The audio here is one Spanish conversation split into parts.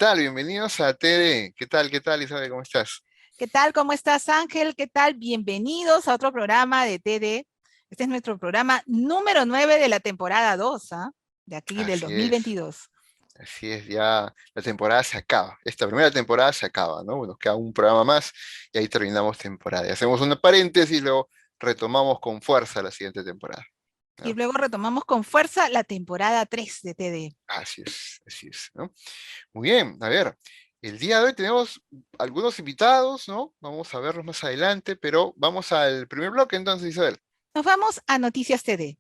tal? Bienvenidos a TD. ¿Qué tal? ¿Qué tal, Isabel? ¿Cómo estás? ¿Qué tal? ¿Cómo estás, Ángel? ¿Qué tal? Bienvenidos a otro programa de TD. Este es nuestro programa número 9 de la temporada 2, ¿ah? De aquí del Así es, 2022. así es, ya la temporada se acaba. Esta primera temporada se acaba, ¿no? Bueno, queda un programa más y ahí terminamos temporada. Y hacemos una paréntesis y luego retomamos con fuerza la siguiente temporada, Y ¿no? luego retomamos con fuerza la temporada 3 de TD. Así es, ¿no? Muy bien, a ver, el día de hoy tenemos algunos invitados, ¿no? Vamos a verlos más adelante, pero vamos al primer bloque entonces, Isabel. Nos vamos a Noticias TD.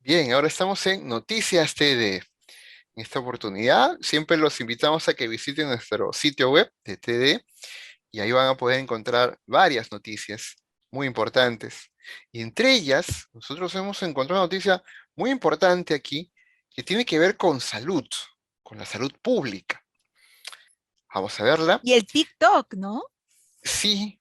Bien, ahora estamos en Noticias TD. En esta oportunidad, siempre los invitamos a que visiten nuestro sitio web de TD y ahí van a poder encontrar varias noticias muy importantes. Y entre ellas, nosotros hemos encontrado una noticia muy importante aquí que tiene que ver con la salud pública. Vamos a verla. Y el TikTok, ¿no? Sí,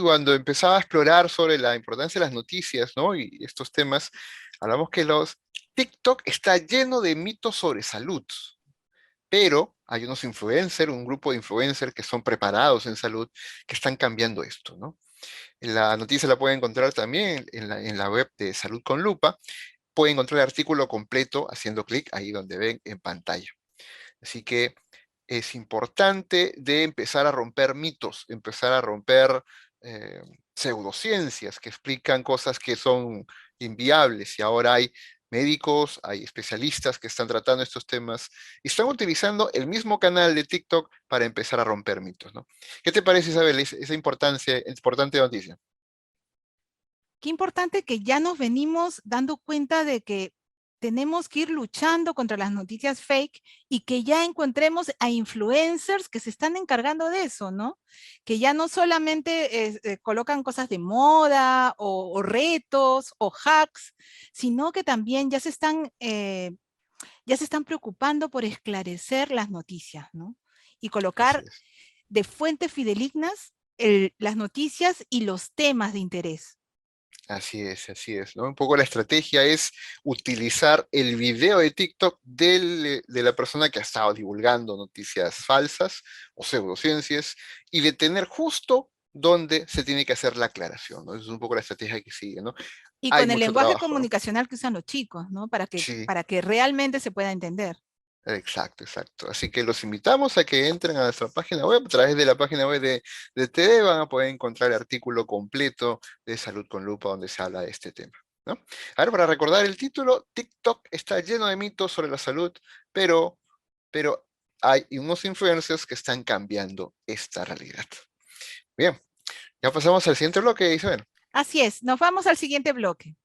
cuando empezaba a explorar sobre la importancia de las noticias, ¿no? Y estos temas, hablamos que los TikTok está lleno de mitos sobre salud. Pero hay unos influencers, un grupo de influencers que son preparados en salud, que están cambiando esto, ¿no? La noticia la pueden encontrar también en la web de Salud con Lupa. Pueden encontrar el artículo completo haciendo clic ahí donde ven en pantalla. Así que es importante de empezar a romper mitos, empezar a romper eh, pseudociencias que explican cosas que son inviables y ahora hay médicos, hay especialistas que están tratando estos temas y están utilizando el mismo canal de TikTok para empezar a romper mitos, ¿no? ¿Qué te parece, Isabel, esa importante noticia? Qué importante que ya nos venimos dando cuenta de que tenemos que ir luchando contra las noticias fake y que ya encontremos a influencers que se están encargando de eso, ¿no? Que ya no solamente colocan cosas de moda o retos o hacks, sino que también ya se están preocupando por esclarecer las noticias, ¿no? Y Así colocar es. de fuentes fidedignas las noticias y los temas de interés. Así es, ¿no? Un poco la estrategia es utilizar el video de TikTok de la persona que ha estado divulgando noticias falsas o pseudociencias y detener justo donde se tiene que hacer la aclaración, ¿no? Esa es un poco la estrategia que sigue, ¿no? Y Hay con el mucho lenguaje trabajo, ¿no? comunicacional que usan los chicos, ¿no? Sí, Para que realmente se pueda entender. exacto. Así que los invitamos a que entren a nuestra página web. A través de la página web de TD van a poder encontrar el artículo completo de Salud con Lupa donde se habla de este tema, ¿no? A ver, para recordar el título, TikTok está lleno de mitos sobre la salud, pero, pero hay unos influencers que están cambiando esta realidad. Bien, ya pasamos al siguiente bloque, Isabel. Así es, nos vamos al siguiente bloque.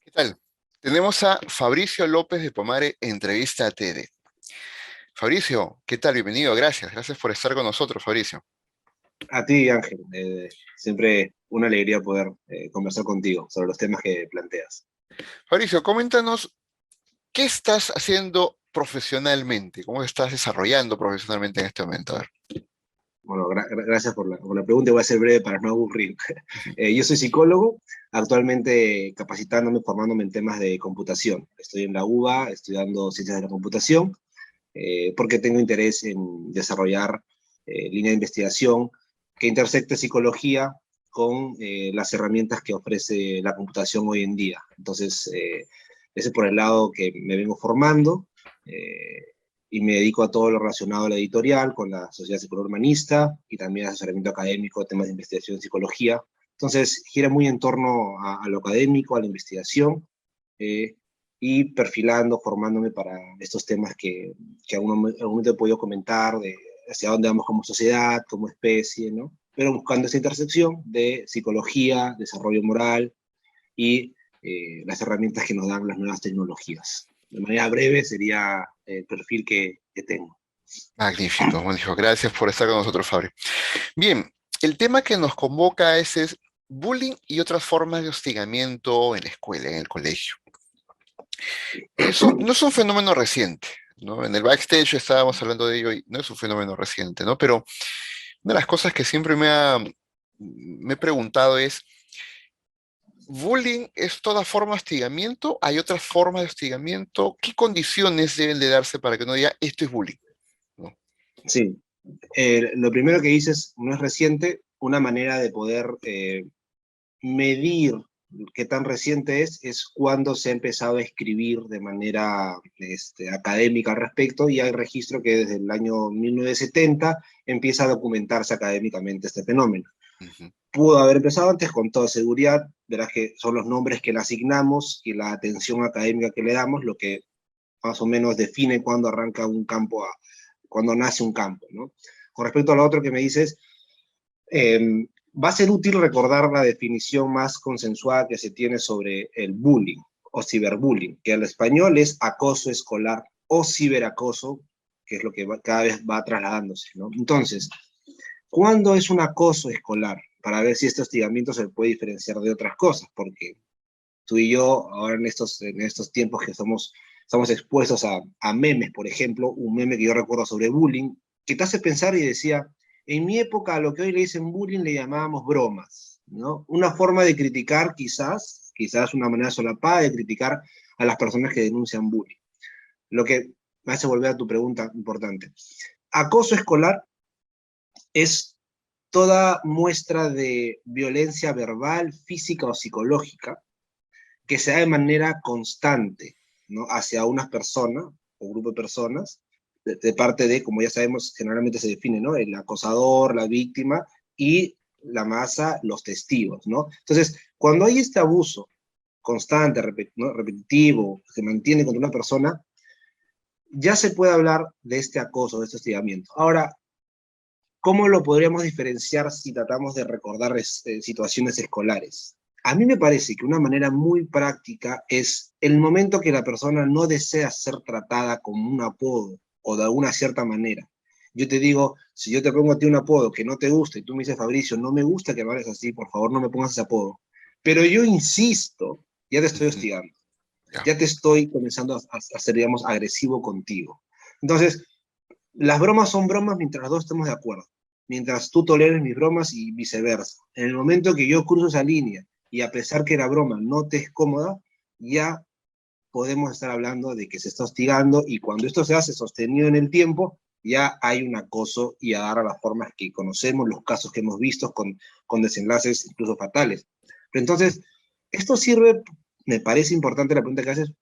¿Qué tal? Tenemos a Fabricio López de Pomare, entrevista a TD. Fabricio, ¿qué tal? Bienvenido, gracias por estar con nosotros, Fabricio. A ti, Ángel, siempre una alegría poder conversar contigo sobre los temas que planteas. Fabricio, coméntanos, ¿qué estás haciendo profesionalmente? ¿Cómo estás desarrollando profesionalmente en este momento? A ver. Bueno, gracias por la pregunta, voy a ser breve para no aburrir. Yo soy psicólogo, actualmente capacitándome, formándome en temas de computación. Estoy en la UBA estudiando ciencias de la computación, porque tengo interés en desarrollar línea de investigación que intersecte psicología con las herramientas que ofrece la computación hoy en día. Entonces, ese es por el lado que me vengo formando, y me dedico a todo lo relacionado a la editorial, con la Sociedad Psicóloga Humanista, y también asesoramiento académico, temas de investigación en psicología. Entonces, gira muy en torno a lo académico, a la investigación, y perfilando, formándome para estos temas que algún momento he podido comentar, de hacia dónde vamos como sociedad, como especie, ¿no? Pero buscando esa intersección de psicología, desarrollo moral y las herramientas que nos dan las nuevas tecnologías. De manera breve sería el perfil que tengo. Magnífico, magnífico. Gracias por estar con nosotros, Fabri. Bien, el tema que nos convoca es bullying y otras formas de hostigamiento en la escuela, en el colegio. Eso no es un fenómeno reciente, ¿no? En el backstage estábamos hablando de ello y no es un fenómeno reciente, ¿no? Pero una de las cosas que siempre me he preguntado es, ¿bullying es toda forma de hostigamiento? ¿Hay otras formas de hostigamiento? ¿Qué condiciones deben de darse para que uno diga esto es bullying? ¿No? Sí, lo primero que dices no es reciente, una manera de poder medir qué tan reciente es cuando se ha empezado a escribir de manera académica al respecto, y hay registro que desde el año 1970 empieza a documentarse académicamente este fenómeno. Ujú. Pudo haber empezado antes, con toda seguridad, verás que son los nombres que le asignamos y la atención académica que le damos lo que más o menos define cuándo arranca un campo, cuándo nace un campo, ¿no? Con respecto a lo otro que me dices, va a ser útil recordar la definición más consensuada que se tiene sobre el bullying o ciberbullying, que al español es acoso escolar o ciberacoso, que es lo que cada vez va trasladándose, ¿no? Entonces, ¿cuándo es un acoso escolar? Para ver si este hostigamiento se puede diferenciar de otras cosas, porque tú y yo, ahora en estos tiempos que estamos expuestos a memes, por ejemplo, un meme que yo recuerdo sobre bullying, que te hace pensar y decía, en mi época a lo que hoy le dicen bullying le llamábamos bromas, ¿no? Una forma de criticar quizás una manera solapada de criticar a las personas que denuncian bullying. Lo que me hace volver a tu pregunta importante. Acoso escolar es toda muestra de violencia verbal, física o psicológica que se da de manera constante, ¿no? Hacia una persona o grupo de personas, de parte de, como ya sabemos, generalmente se define, ¿no? El acosador, la víctima y la masa, los testigos, ¿no? Entonces, cuando hay este abuso constante, ¿no? Repetitivo, que se mantiene contra una persona, ya se puede hablar de este acoso, de este hostigamiento. Ahora, ¿cómo lo podríamos diferenciar si tratamos de recordar situaciones escolares? A mí me parece que una manera muy práctica es el momento que la persona no desea ser tratada como un apodo o de alguna cierta manera. Yo te digo, si yo te pongo a ti un apodo que no te gusta y tú me dices, Fabricio, no me gusta que me hables así, por favor no me pongas ese apodo. Pero yo insisto, ya te estoy Ujú. hostigando, Ya. ya te estoy comenzando a ser, digamos, agresivo contigo. Entonces, las bromas son bromas mientras los dos estemos de acuerdo, mientras tú toleres mis bromas y viceversa. En el momento que yo cruzo esa línea y a pesar que la broma no te es cómoda, ya podemos estar hablando de que se está hostigando, y cuando esto se hace sostenido en el tiempo, ya hay un acoso y a dar a las formas que conocemos, los casos que hemos visto con desenlaces incluso fatales. Pero entonces, esto sirve, me parece importante la pregunta que haces,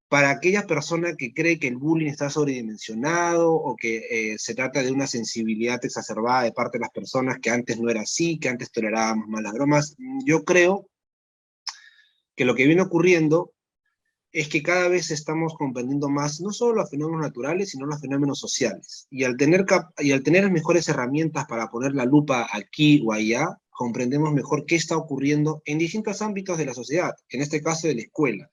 para aquella persona que cree que el bullying está sobredimensionado o que se trata de una sensibilidad exacerbada de parte de las personas, que antes no era así, que antes tolerábamos más las bromas. Yo creo que lo que viene ocurriendo es que cada vez estamos comprendiendo más no solo los fenómenos naturales, sino los fenómenos sociales. Y al tener mejores herramientas para poner la lupa aquí o allá, comprendemos mejor qué está ocurriendo en distintos ámbitos de la sociedad, en este caso de la escuela.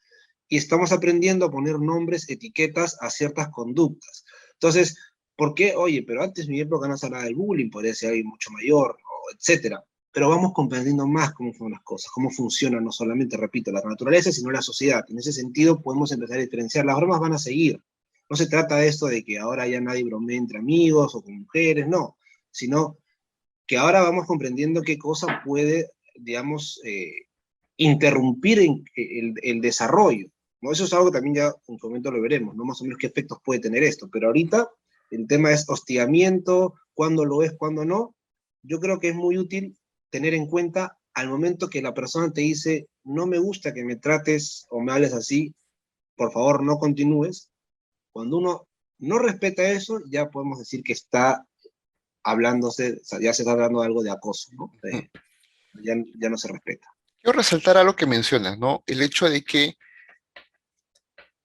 Y estamos aprendiendo a poner nombres, etiquetas a ciertas conductas. Entonces, ¿por qué? Oye, pero antes en mi época no se hablaba del bullying, podría ser alguien mucho mayor, o etcétera. Pero vamos comprendiendo más cómo son las cosas, cómo funciona no solamente, repito, la naturaleza, sino la sociedad. En ese sentido podemos empezar a diferenciar. Las bromas van a seguir. No se trata de esto de que ahora ya nadie bromee entre amigos o con mujeres, no. Sino que ahora vamos comprendiendo qué cosa puede, digamos, interrumpir el desarrollo, ¿no? Eso es algo que también ya en su momento lo veremos, ¿no? Más o menos qué efectos puede tener esto. Pero ahorita el tema es hostigamiento, cuándo lo es, cuándo no. Yo creo que es muy útil tener en cuenta al momento que la persona te dice, no me gusta que me trates o me hables así, por favor no continúes. Cuando uno no respeta eso, ya podemos decir que está hablándose, ya se está hablando de algo de acoso, ¿no? Ujú. Ya no se respeta. Quiero resaltar algo que mencionas, ¿no? El hecho de que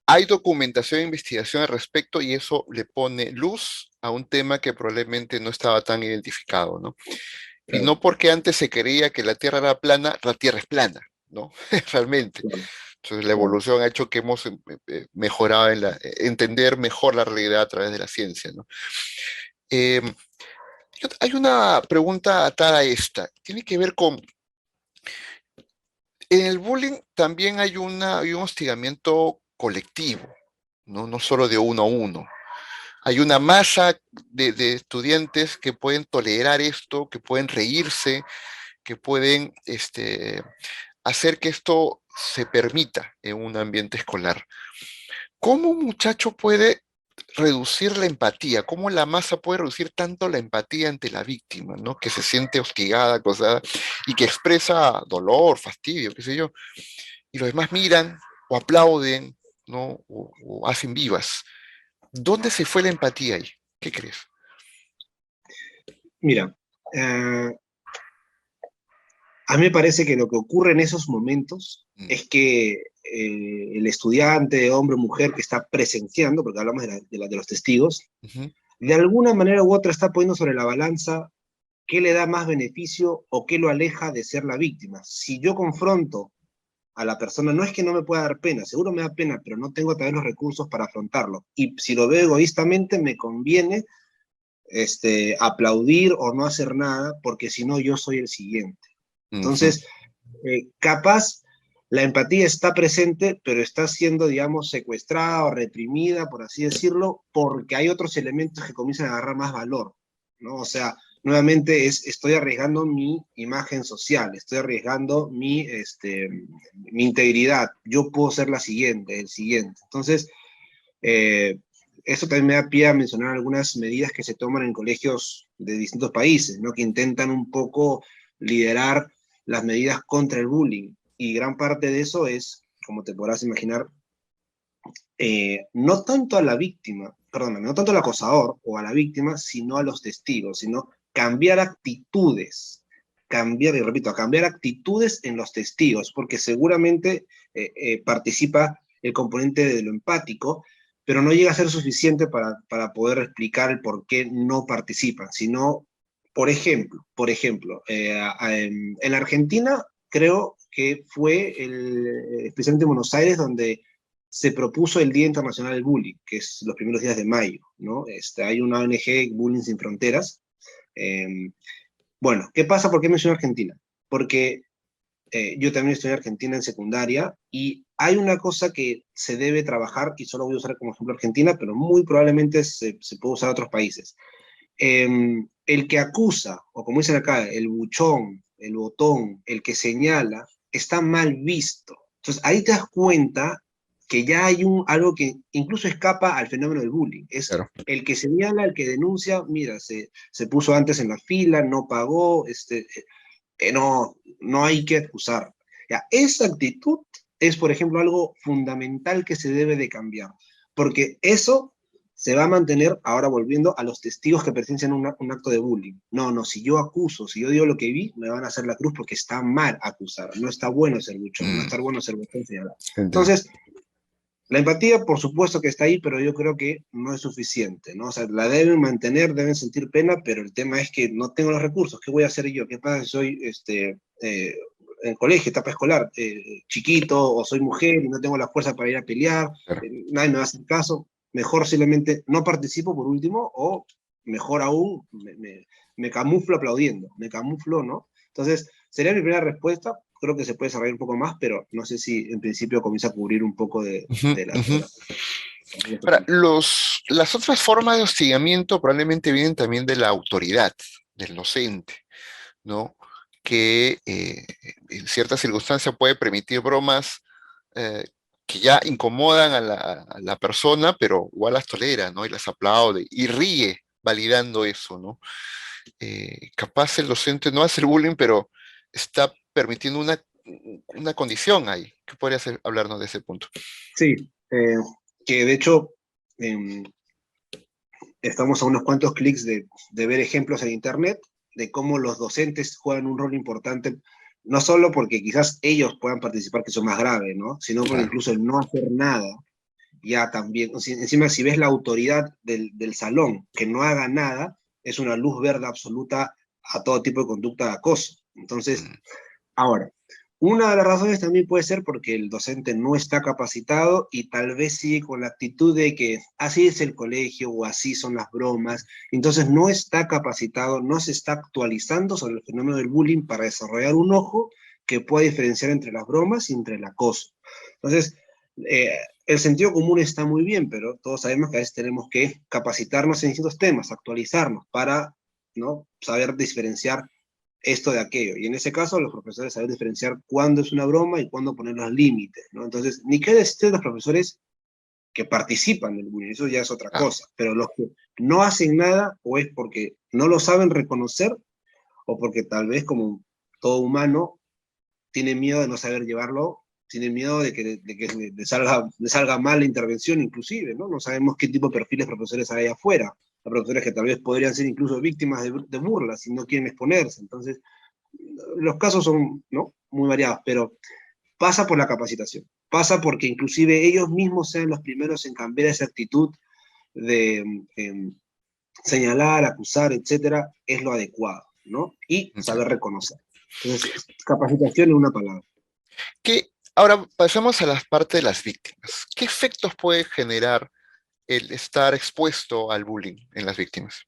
hay documentación e investigación al respecto y eso le pone luz a un tema que probablemente no estaba tan identificado, ¿no? Y Claro, no porque antes se creía que la Tierra era plana, la Tierra es plana, ¿no? Realmente. claro. Entonces la evolución ha hecho que hemos mejorado en entender mejor la realidad a través de la ciencia, ¿no? Eh, Hay una pregunta atada a esta, tiene que ver con, en el bullying también hay un hostigamiento colectivo, ¿no? No solo de uno a uno. Hay una masa de estudiantes que pueden tolerar esto, que pueden reírse, que pueden hacer que esto se permita en un ambiente escolar. ¿Cómo un muchacho puede reducir la empatía? ¿Cómo la masa puede reducir tanto la empatía ante la víctima, ¿no? Que se siente hostigada, acosada, y que expresa dolor, fastidio, qué sé yo, y los demás miran o aplauden, ¿no? O hacen vivas. ¿Dónde se fue la empatía ahí? ¿Qué crees? Mira, a mí me parece que lo que ocurre en esos momentos Mm, es que el estudiante, hombre o mujer que está presenciando, porque hablamos de los testigos, ujú, de alguna manera u otra está poniendo sobre la balanza qué le da más beneficio o qué lo aleja de ser la víctima. Si yo confronto a la persona, no es que no me pueda dar pena, seguro me da pena, pero no tengo tal vez los recursos para afrontarlo. Y si lo veo egoístamente, me conviene aplaudir o no hacer nada, porque si no, yo soy el siguiente. ujú, Entonces, capaz la empatía está presente, pero está siendo, digamos, secuestrada o reprimida, por así decirlo, porque hay otros elementos que comienzan a agarrar más valor, ¿no? O sea, nuevamente estoy arriesgando mi imagen social, estoy arriesgando mi integridad, yo puedo ser la siguiente, el siguiente. Entonces, eh, eso también me da pie a mencionar algunas medidas que se toman en colegios de distintos países, ¿no? Que intentan un poco liderar las medidas contra el bullying. Y gran parte de eso es, como te podrás imaginar, no tanto a la víctima, perdóname, no tanto al acosador o a la víctima, sino a los testigos, sino cambiar actitudes, cambiar, y repito, cambiar actitudes en los testigos, porque seguramente participa el componente de lo empático, pero no llega a ser suficiente para poder explicar el por qué no participan, sino, por ejemplo, en la Argentina creo que fue especialmente en Buenos Aires, donde se propuso el Día Internacional del Bullying, que es los primeros días de mayo, ¿no? Hay una ONG, Bullying Sin Fronteras. Eh, bueno, ¿qué pasa? ¿Por qué menciono Argentina? Porque yo también estoy en Argentina en secundaria y hay una cosa que se debe trabajar, y solo voy a usar como ejemplo Argentina, pero muy probablemente se puede usar en otros países. El que acusa, o como dicen acá, el buchón, el botón, el que señala, está mal visto. Entonces ahí te das cuenta que ya hay algo que incluso escapa al fenómeno del bullying. Es claro. el que señala, el que denuncia, mira, se puso antes en la fila, no pagó, no hay que acusar. Ya, esa actitud es, por ejemplo, algo fundamental que se debe de cambiar, porque eso se va a mantener, ahora volviendo a los testigos que presencian un acto de bullying. No, no, si yo acuso, si yo digo lo que vi, me van a hacer la cruz porque está mal acusar, no está bueno ser buchón, no Mm, está bueno ser buchón señalar. entiendo. Entonces, la empatía, por supuesto que está ahí, pero yo creo que no es suficiente, ¿no? O sea, la deben mantener, deben sentir pena, pero el tema es que no tengo los recursos. ¿Qué voy a hacer yo? ¿Qué pasa si soy en colegio, etapa escolar, chiquito, o soy mujer y no tengo la fuerza para ir a pelear? Claro. Nadie me va a hacer caso. Mejor simplemente no participo por último, o mejor aún, me camuflo aplaudiendo, me camuflo, ¿no? Entonces, sería mi primera respuesta. Creo que se puede desarrollar un poco más, pero no sé si en principio comienza a cubrir un poco de, Ujú, de la, ujú. de la- Ahora, las otras formas de hostigamiento probablemente vienen también de la autoridad, del docente, ¿no? Que en ciertas circunstancias puede permitir bromas eh, que ya incomodan a la persona, pero igual las tolera, ¿no? Y las aplaude y ríe validando eso, ¿no? Capaz el docente no hace el bullying, pero está permitiendo una condición ahí. ¿Qué podrías hablarnos de ese punto? Sí, que de hecho em, estamos a unos cuantos clics de ver ejemplos en Internet de cómo los docentes juegan un rol importante, no solo porque quizás ellos puedan participar, que eso es más grave, ¿no? Sino porque Claro. incluso el no hacer nada, ya también, o sea, encima si ves la autoridad del salón que no haga nada, es una luz verde absoluta a todo tipo de conducta de acoso. Entonces, Mm, ahora, Una de las razones también puede ser porque el docente no está capacitado y tal vez sigue con la actitud de que así es el colegio o así son las bromas. Entonces no está capacitado, no se está actualizando sobre el fenómeno del bullying para desarrollar un ojo que pueda diferenciar entre las bromas y entre el acoso. Entonces, el sentido común está muy bien, pero todos sabemos que a veces tenemos que capacitarnos en distintos temas, actualizarnos para, ¿no?, saber diferenciar esto de aquello. Y en ese caso, los profesores saben diferenciar cuándo es una broma y cuándo poner los límites, ¿no? Entonces, ni qué decir de los profesores que participan del bullying, eso ya es otra Claro. cosa, pero los que no hacen nada o es porque no lo saben reconocer o porque tal vez como todo humano tiene miedo de no saber llevarlo, tiene miedo de que le salga mal la intervención inclusive, ¿no? No sabemos qué tipo de perfiles profesores hay afuera. Hay profesores que tal vez podrían ser incluso víctimas de burlas y no quieren exponerse. Entonces, los casos son, ¿no?, muy variados, pero pasa por la capacitación. Pasa porque inclusive ellos mismos sean los primeros en cambiar esa actitud de señalar, acusar, etcétera, es lo adecuado, ¿no? Y Ya. saber reconocer. Entonces, capacitación en una palabra. Ahora pasemos a la parte de las víctimas. ¿Qué efectos puede generar el estar expuesto al bullying en las víctimas?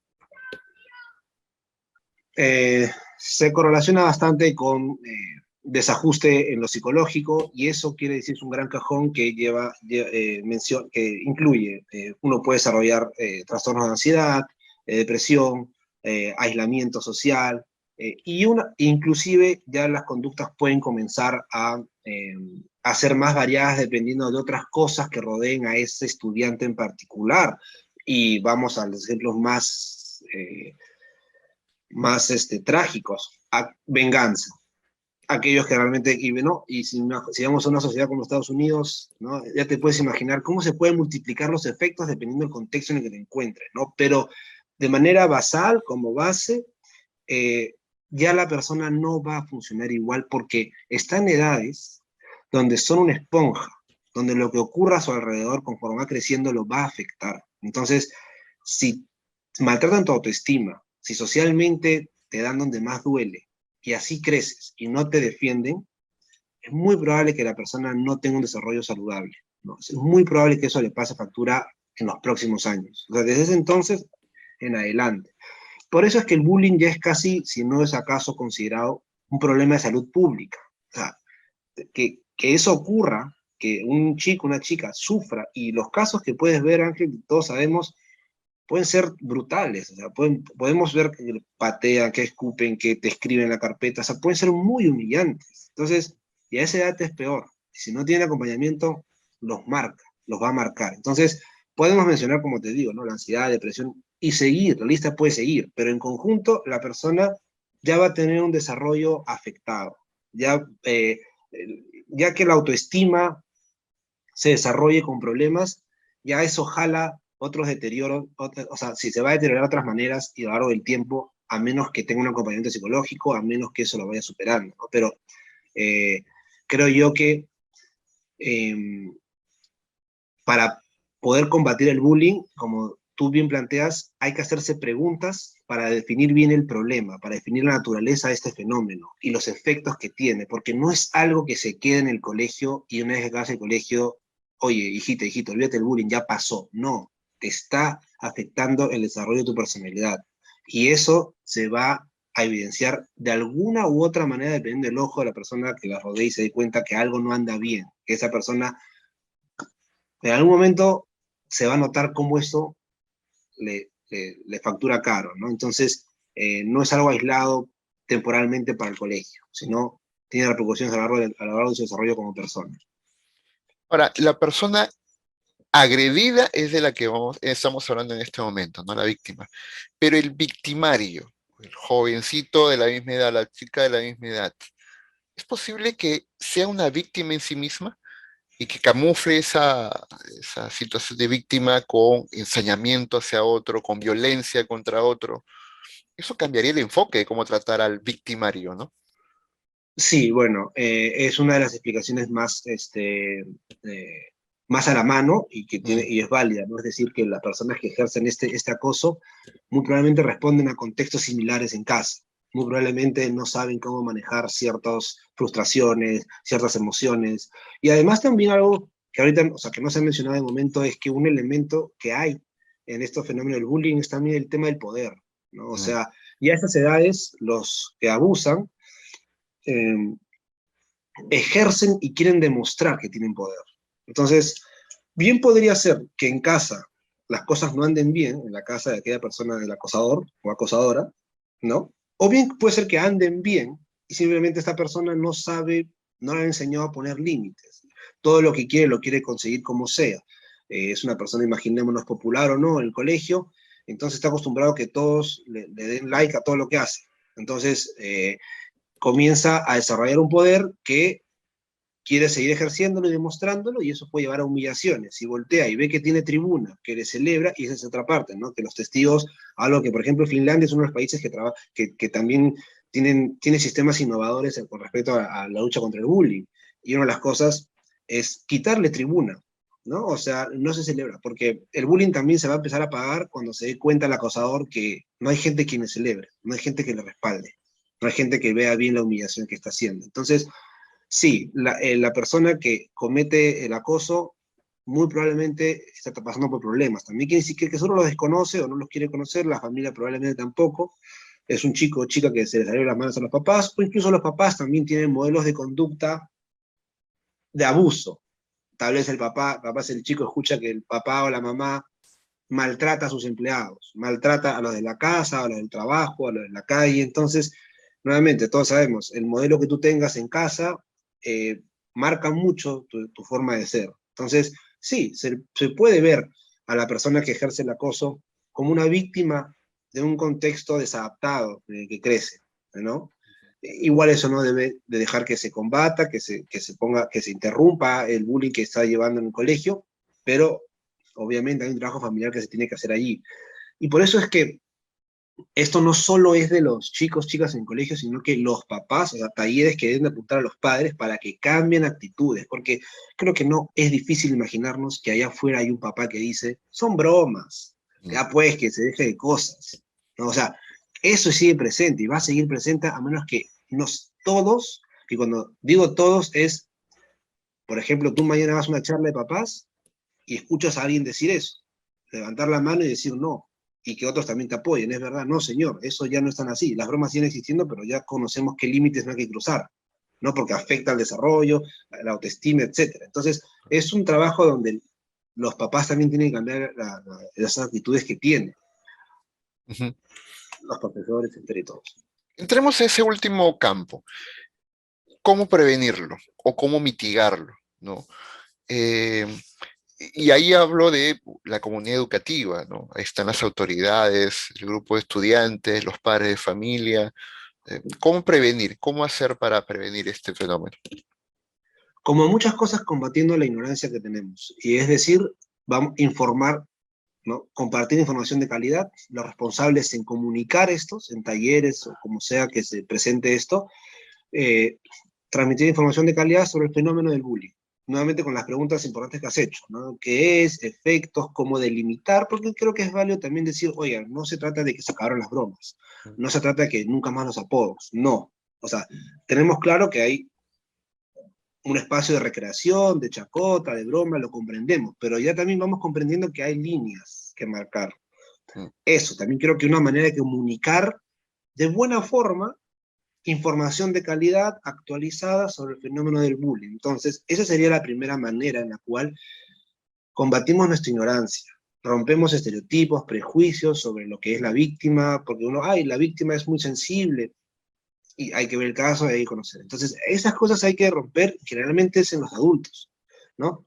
Se correlaciona bastante con desajuste en lo psicológico, y eso quiere decir es un gran cajón que que incluye, uno puede desarrollar trastornos de ansiedad, depresión, aislamiento social, inclusive ya las conductas pueden comenzar a ser más variadas dependiendo de otras cosas que rodeen a ese estudiante en particular. Y vamos a los ejemplos más trágicos, venganza. Aquellos que realmente, ¿no? Y si vamos a una sociedad como Estados Unidos, ¿no?, ya te puedes imaginar cómo se pueden multiplicar los efectos dependiendo del contexto en el que te encuentres, ¿no? Pero de manera basal, como base, ya la persona no va a funcionar igual porque está en edades donde son una esponja, donde lo que ocurra a su alrededor conforme va creciendo lo va a afectar. Entonces, si maltratan tu autoestima, si socialmente te dan donde más duele, y así creces y no te defienden, es muy probable que la persona no tenga un desarrollo saludable, ¿no? Es muy probable que eso le pase factura en los próximos años. O sea, desde ese entonces en adelante. Por eso es que el bullying ya es casi, si no es acaso considerado, un problema de salud pública. O sea, que eso ocurra, que un chico, una chica sufra, y los casos que puedes ver, Ángel, todos sabemos, pueden ser brutales. O sea, podemos ver que patean, que escupen, que te escriben en la carpeta. O sea, pueden ser muy humillantes. Entonces, y a esa edad es peor. Si no tiene acompañamiento, los marca, los va a marcar. Entonces, podemos mencionar, como te digo, ¿no?, la ansiedad, depresión, y seguir, la lista puede seguir, pero en conjunto la persona ya va a tener un desarrollo afectado. Ya, ya que la autoestima se desarrolle con problemas, ya eso jala otros deterioros, o sea, si se va a deteriorar de otras maneras y a lo largo del tiempo, a menos que tenga un acompañamiento psicológico, a menos que eso lo vaya superando, ¿no? Pero creo yo que para poder combatir el bullying, como tú bien planteas, hay que hacerse preguntas para definir bien el problema, para definir la naturaleza de este fenómeno y los efectos que tiene, porque no es algo que se quede en el colegio y una vez que acabas el colegio, oye, hijita, hijito, olvídate del bullying, ya pasó. No, te está afectando el desarrollo de tu personalidad. Y eso se va a evidenciar de alguna u otra manera dependiendo del ojo de la persona que la rodea y se dé cuenta que algo no anda bien, que esa persona en algún momento se va a notar cómo eso le factura caro, ¿no? Entonces, no es algo aislado temporalmente para el colegio, sino tiene repercusiones a lo largo de su desarrollo como persona. Ahora, la persona agredida es de la que estamos hablando en este momento, ¿no? La víctima. Pero el victimario, el jovencito de la misma edad, la chica de la misma edad, ¿es posible que sea una víctima en sí misma y que camufle esa situación de víctima con ensañamiento hacia otro, con violencia contra otro? Eso cambiaría el enfoque de cómo tratar al victimario, ¿no? Sí, bueno, es una de las explicaciones más a la mano y es válida, ¿no? Es decir, que las personas que ejercen este acoso muy probablemente responden a contextos similares en casa. muy probablemente no saben cómo manejar ciertas frustraciones, ciertas emociones. Y además también algo que ahorita, o sea, que no se ha mencionado de momento, es que un elemento que hay en estos fenómenos del bullying es también el tema del poder, ¿no? O sea, ya a estas edades, los que abusan eh, ejercen y quieren demostrar que tienen poder. Entonces, bien podría ser que en casa las cosas no anden bien, en la casa de aquella persona, del acosador o acosadora, ¿no? O bien puede ser que anden bien y simplemente esta persona no sabe, no le han enseñado a poner límites. Todo lo que quiere lo quiere conseguir como sea. Es una persona, imaginémonos, popular o no en el colegio, entonces está acostumbrado a que todos le den like a todo lo que hace. Entonces, comienza a desarrollar un poder que quiere seguir ejerciéndolo y demostrándolo, y eso puede llevar a humillaciones. Si voltea y ve que tiene tribuna, que le celebra, y esa es otra parte, ¿no? Que los testigos, algo que, por ejemplo, Finlandia es uno de los países que también tiene sistemas innovadores con respecto a la lucha contra el bullying, y una de las cosas es quitarle tribuna, ¿no? O sea, no se celebra, porque el bullying también se va a empezar a pagar cuando se dé cuenta el acosador que no hay gente quien le celebre, no hay gente que le respalde, no hay gente que vea bien la humillación que está haciendo. Entonces, sí, la persona que comete el acoso muy probablemente está pasando por problemas. También quiere decir que solo lo desconoce o no los quiere conocer, la familia probablemente tampoco. Es un chico o chica que se le salió las manos a los papás, o incluso los papás también tienen modelos de conducta de abuso. Tal vez capaz el chico escucha que el papá o la mamá maltrata a sus empleados, maltrata a los de la casa, a los del trabajo, a los de la calle. Entonces, nuevamente, todos sabemos, el modelo que tú tengas en casa eh, marca mucho tu forma de ser. Entonces, sí, se puede ver a la persona que ejerce el acoso como una víctima de un contexto desadaptado en el que crece, ¿no? Igual eso no debe de dejar que se combata, que se interrumpa el bullying que está llevando en el colegio, pero obviamente hay un trabajo familiar que se tiene que hacer allí. Y por eso es que esto no solo es de los chicos, chicas en colegio, sino que los papás, o sea, talleres que deben apuntar a los padres para que cambien actitudes, porque creo que no es difícil imaginarnos que allá afuera hay un papá que dice, son bromas, ya pues que se deje de cosas, ¿no? O sea, eso sigue presente y va a seguir presente a menos que todos, y cuando digo todos es, por ejemplo, tú mañana vas a una charla de papás y escuchas a alguien decir eso, levantar la mano y decir no, y que otros también te apoyen, es verdad, no señor, eso ya no es tan así, las bromas siguen existiendo, pero ya conocemos qué límites no hay que cruzar, ¿no? Porque afecta al desarrollo, a la autoestima, etc. Entonces, es un trabajo donde los papás también tienen que cambiar las actitudes que tienen, Ujú. los profesores, etc. y todos. Entremos a ese último campo. ¿Cómo prevenirlo o cómo mitigarlo? ¿No? Eh, y ahí hablo de la comunidad educativa, ¿no? Ahí están las autoridades, el grupo de estudiantes, los padres de familia. ¿Cómo prevenir? ¿Cómo hacer para prevenir este fenómeno? Como muchas cosas, combatiendo la ignorancia que tenemos, y es decir, vamos a informar, ¿no? Compartir información de calidad, los responsables en comunicar estos, en talleres o como sea que se presente esto, eh, transmitir información de calidad sobre el fenómeno del bullying. Nuevamente con las preguntas importantes que has hecho, ¿no? ¿Qué es? Efectos, cómo delimitar, porque creo que es válido también decir, oiga, no se trata de que se acabaron las bromas, no se trata de que nunca más los apodos, no. O sea, tenemos claro que hay un espacio de recreación, de chacota, de broma, lo comprendemos, pero ya también vamos comprendiendo que hay líneas que marcar. Eso, también creo que una manera de comunicar de buena forma información de calidad actualizada sobre el fenómeno del bullying. Entonces, esa sería la primera manera en la cual combatimos nuestra ignorancia, rompemos estereotipos, prejuicios sobre lo que es la víctima, porque uno, ay, la víctima es muy sensible, y hay que ver el caso y hay que conocer. Entonces, esas cosas hay que romper, generalmente es en los adultos, ¿no?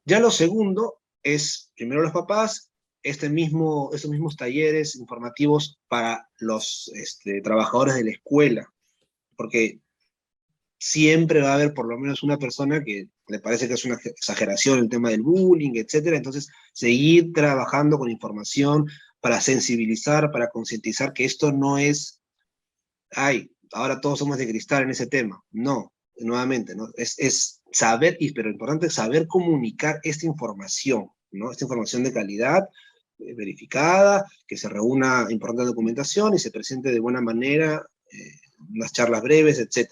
Ya lo segundo es, primero los papás, estos mismos talleres informativos para los trabajadores de la escuela, porque siempre va a haber por lo menos una persona que le parece que es una exageración el tema del bullying, etcétera. Entonces, seguir trabajando con información para sensibilizar, para concientizar que esto no es, ay, ahora todos somos de cristal en ese tema. No, nuevamente, ¿no? Es saber, pero importante, saber comunicar esta información, ¿no? Esta información de calidad verificada, que se reúna importante documentación y se presente de buena manera, unas charlas breves, etc.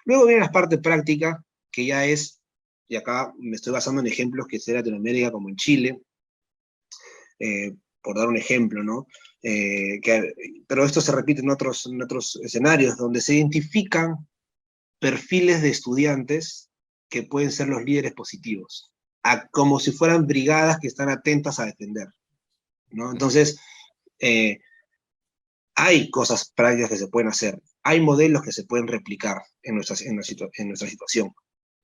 Luego viene la parte práctica, que ya es, y acá me estoy basando en ejemplos que sea Latinoamérica como en Chile, por dar un ejemplo, ¿no? Pero esto se repite en otros escenarios, donde se identifican perfiles de estudiantes que pueden ser los líderes positivos, como si fueran brigadas que están atentas a defender, ¿no? Entonces, hay cosas prácticas que se pueden hacer, hay modelos que se pueden replicar en nuestra situación.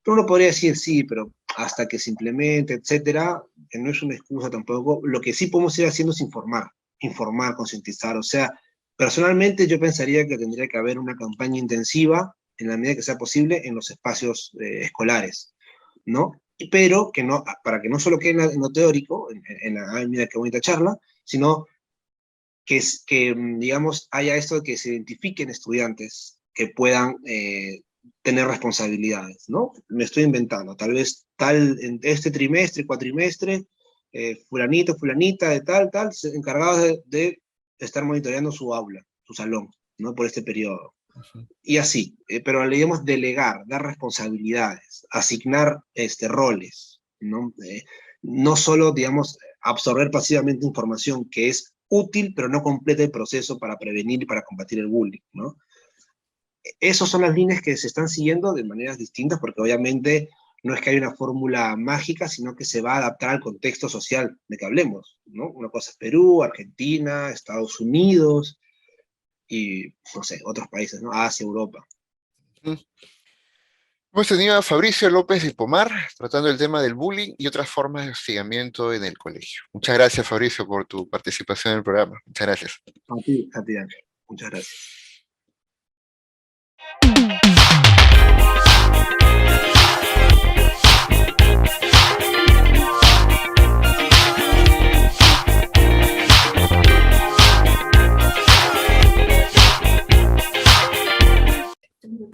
Pero uno podría decir, sí, pero hasta que se implemente, etcétera, que no es una excusa tampoco. Lo que sí podemos ir haciendo es informar, concientizar. O sea, personalmente yo pensaría que tendría que haber una campaña intensiva, en la medida que sea posible, en los espacios escolares, ¿no? Pero que no, para que no solo quede en lo teórico, ay, mira qué bonita charla, sino que digamos, haya esto de que se identifiquen estudiantes que puedan tener responsabilidades, ¿no? Me estoy inventando, tal vez en este trimestre, cuatrimestre, fulanito, fulanita, de tal, encargados de estar monitoreando su aula, su salón, ¿no? Por este periodo. Y así, pero le digamos delegar, dar responsabilidades, asignar roles, ¿no? No solo, digamos, absorber pasivamente información que es útil, pero no completa el proceso para prevenir y para combatir el bullying, ¿no? Esas son las líneas que se están siguiendo de maneras distintas, porque obviamente no es que haya una fórmula mágica, sino que se va a adaptar al contexto social de que hablemos, ¿no? Una cosa es Perú, Argentina, Estados Unidos, y, no sé, otros países, ¿no? Asia, Europa. Hemos tenido a Fabricio López de Pomar tratando el tema del bullying y otras formas de hostigamiento en el colegio. Muchas gracias, Fabricio, por tu participación en el programa. Muchas gracias. A ti, Ángel. Muchas gracias.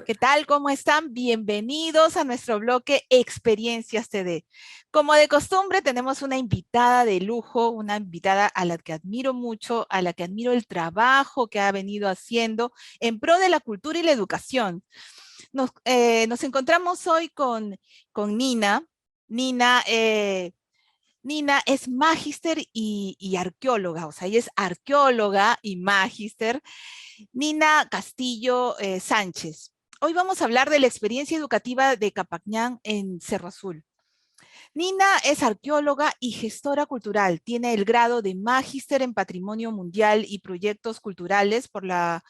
¿Qué tal? ¿Cómo están? Bienvenidos a nuestro bloque Experiencias TD. Como de costumbre, tenemos una invitada de lujo, una invitada a la que admiro mucho, a la que admiro el trabajo que ha venido haciendo en pro de la cultura y la educación. Nos encontramos hoy con Nina. Nina es magíster y arqueóloga, o sea, ella es arqueóloga y magíster. Nina Castillo Sánchez. Hoy vamos a hablar de la experiencia educativa de Capacñán en Cerro Azul. Nina es arqueóloga y gestora cultural. Tiene el grado de magíster en Patrimonio Mundial y Proyectos Culturales por la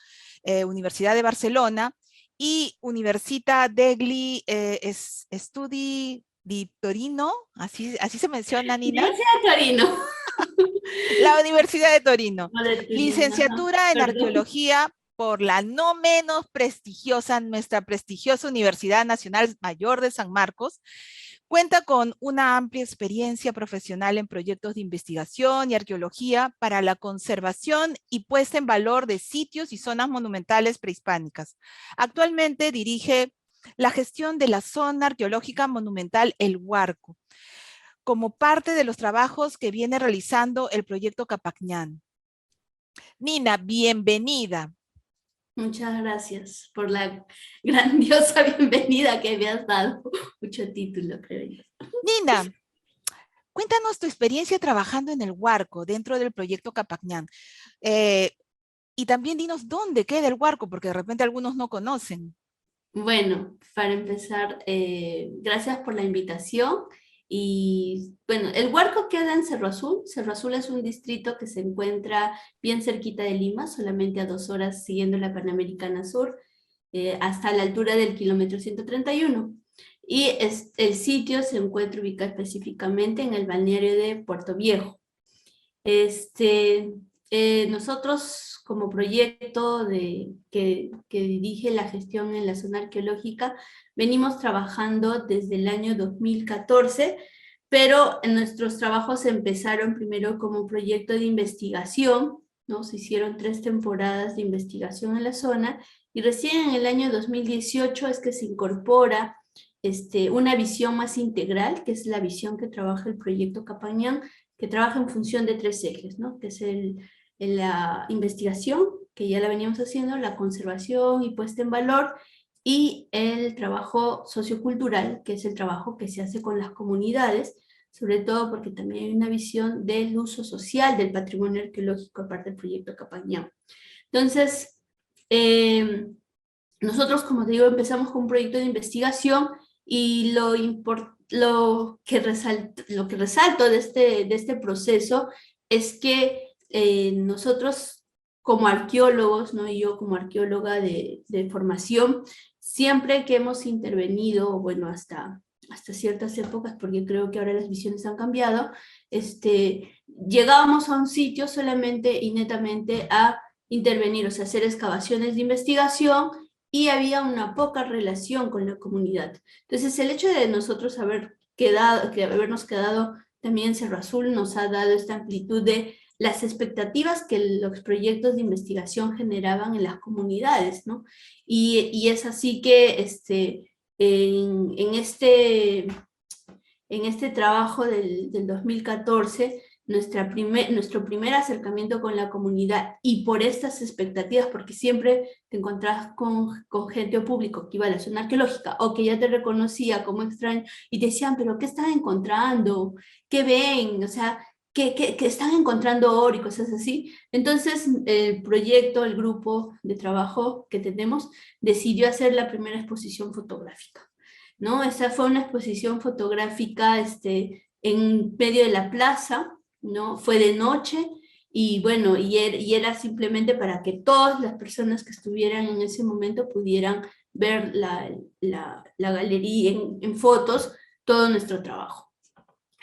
Universidad de Barcelona y Università degli Studi di Torino, así se menciona, Nina. Universidad de Torino. La Universidad de Torino. Licenciatura en Arqueología por la no menos prestigiosa, nuestra prestigiosa Universidad Nacional Mayor de San Marcos. Cuenta con una amplia experiencia profesional en proyectos de investigación y arqueología para la conservación y puesta en valor de sitios y zonas monumentales prehispánicas. Actualmente dirige la gestión de la zona arqueológica monumental El Huarco, como parte de los trabajos que viene realizando el proyecto Capacñán. Nina, bienvenida. Muchas gracias por la grandiosa bienvenida que me has dado. Mucho título, creo yo. Nina, cuéntanos tu experiencia trabajando en El Huarco, dentro del proyecto Capacñán. Y también dinos dónde queda El Huarco, porque de repente algunos no conocen. Bueno, para empezar, gracias por la invitación. Y bueno, El Huarco queda en Cerro Azul. Cerro Azul es un distrito que se encuentra bien cerquita de Lima, solamente a 2 horas siguiendo la Panamericana Sur, hasta la altura del kilómetro 131. Y el sitio se encuentra ubicado específicamente en el balneario de Puerto Viejo. Nosotros, como proyecto que dirige la gestión en la zona arqueológica, venimos trabajando desde el año 2014, pero nuestros trabajos empezaron primero como un proyecto de investigación, ¿no? Se hicieron 3 temporadas de investigación en la zona, y recién en el año 2018 es que se incorpora una visión más integral, que es la visión que trabaja el proyecto Capacñán, que trabaja en función de 3 ejes, ¿no? Que es la investigación, que ya la veníamos haciendo, la conservación y puesta en valor, y el trabajo sociocultural, que es el trabajo que se hace con las comunidades, sobre todo porque también hay una visión del uso social del patrimonio arqueológico aparte del proyecto Capañán. Entonces, nosotros, como te digo, empezamos con un proyecto de investigación y lo que resalto de este proceso es que nosotros como arqueólogos, ¿no? Y yo como arqueóloga de formación, siempre que hemos intervenido, bueno, hasta ciertas épocas, porque creo que ahora las visiones han cambiado, llegábamos a un sitio solamente y netamente a intervenir, o sea, hacer excavaciones de investigación, y había una poca relación con la comunidad. Entonces, el hecho de nosotros habernos quedado también en Cerro Azul nos ha dado esta amplitud de las expectativas que los proyectos de investigación generaban en las comunidades, ¿no? Y es así que en este trabajo del 2014, nuestro primer acercamiento con la comunidad, y por estas expectativas, porque siempre te encontrás con gente o público que iba a la zona arqueológica o que ya te reconocía como extraño y te decían, pero ¿qué están encontrando? ¿Qué ven? O sea, que están encontrando oro y cosas así. Entonces el proyecto, el grupo de trabajo que tenemos, decidió hacer la primera exposición fotográfica, ¿no? Esa fue una exposición fotográfica en medio de la plaza, ¿no? Fue de noche, y bueno, y era simplemente para que todas las personas que estuvieran en ese momento pudieran ver la galería en fotos, todo nuestro trabajo.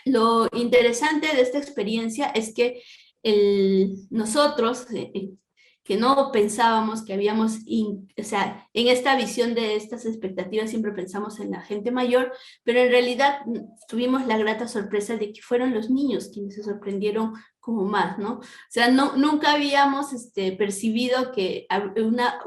Lo interesante de esta experiencia es que nosotros, que no pensábamos que habíamos, o sea, en esta visión de estas expectativas siempre pensamos en la gente mayor, pero en realidad tuvimos la grata sorpresa de que fueron los niños quienes se sorprendieron como más, ¿no? O sea, nunca habíamos percibido que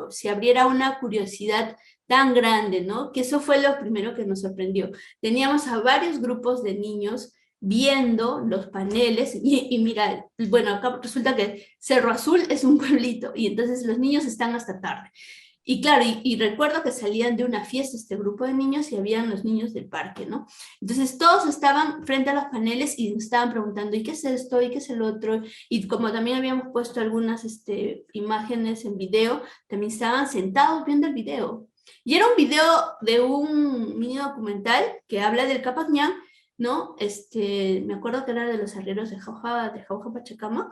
se abriera una curiosidad tan grande, ¿no? Que eso fue lo primero que nos sorprendió. Teníamos a varios grupos de niños viendo los paneles, y mira, bueno, acá resulta que Cerro Azul es un pueblito, y entonces los niños están hasta tarde. Y claro, y recuerdo que salían de una fiesta este grupo de niños y habían los niños del parque, ¿no? Entonces todos estaban frente a los paneles y nos estaban preguntando, ¿y qué es esto? ¿Y qué es el otro? Y como también habíamos puesto algunas imágenes en video, también estaban sentados viendo el video. Y era un video de un mini documental que habla del Capañán, ¿no? Me acuerdo que era de los arrieros de Jauja Pachacama,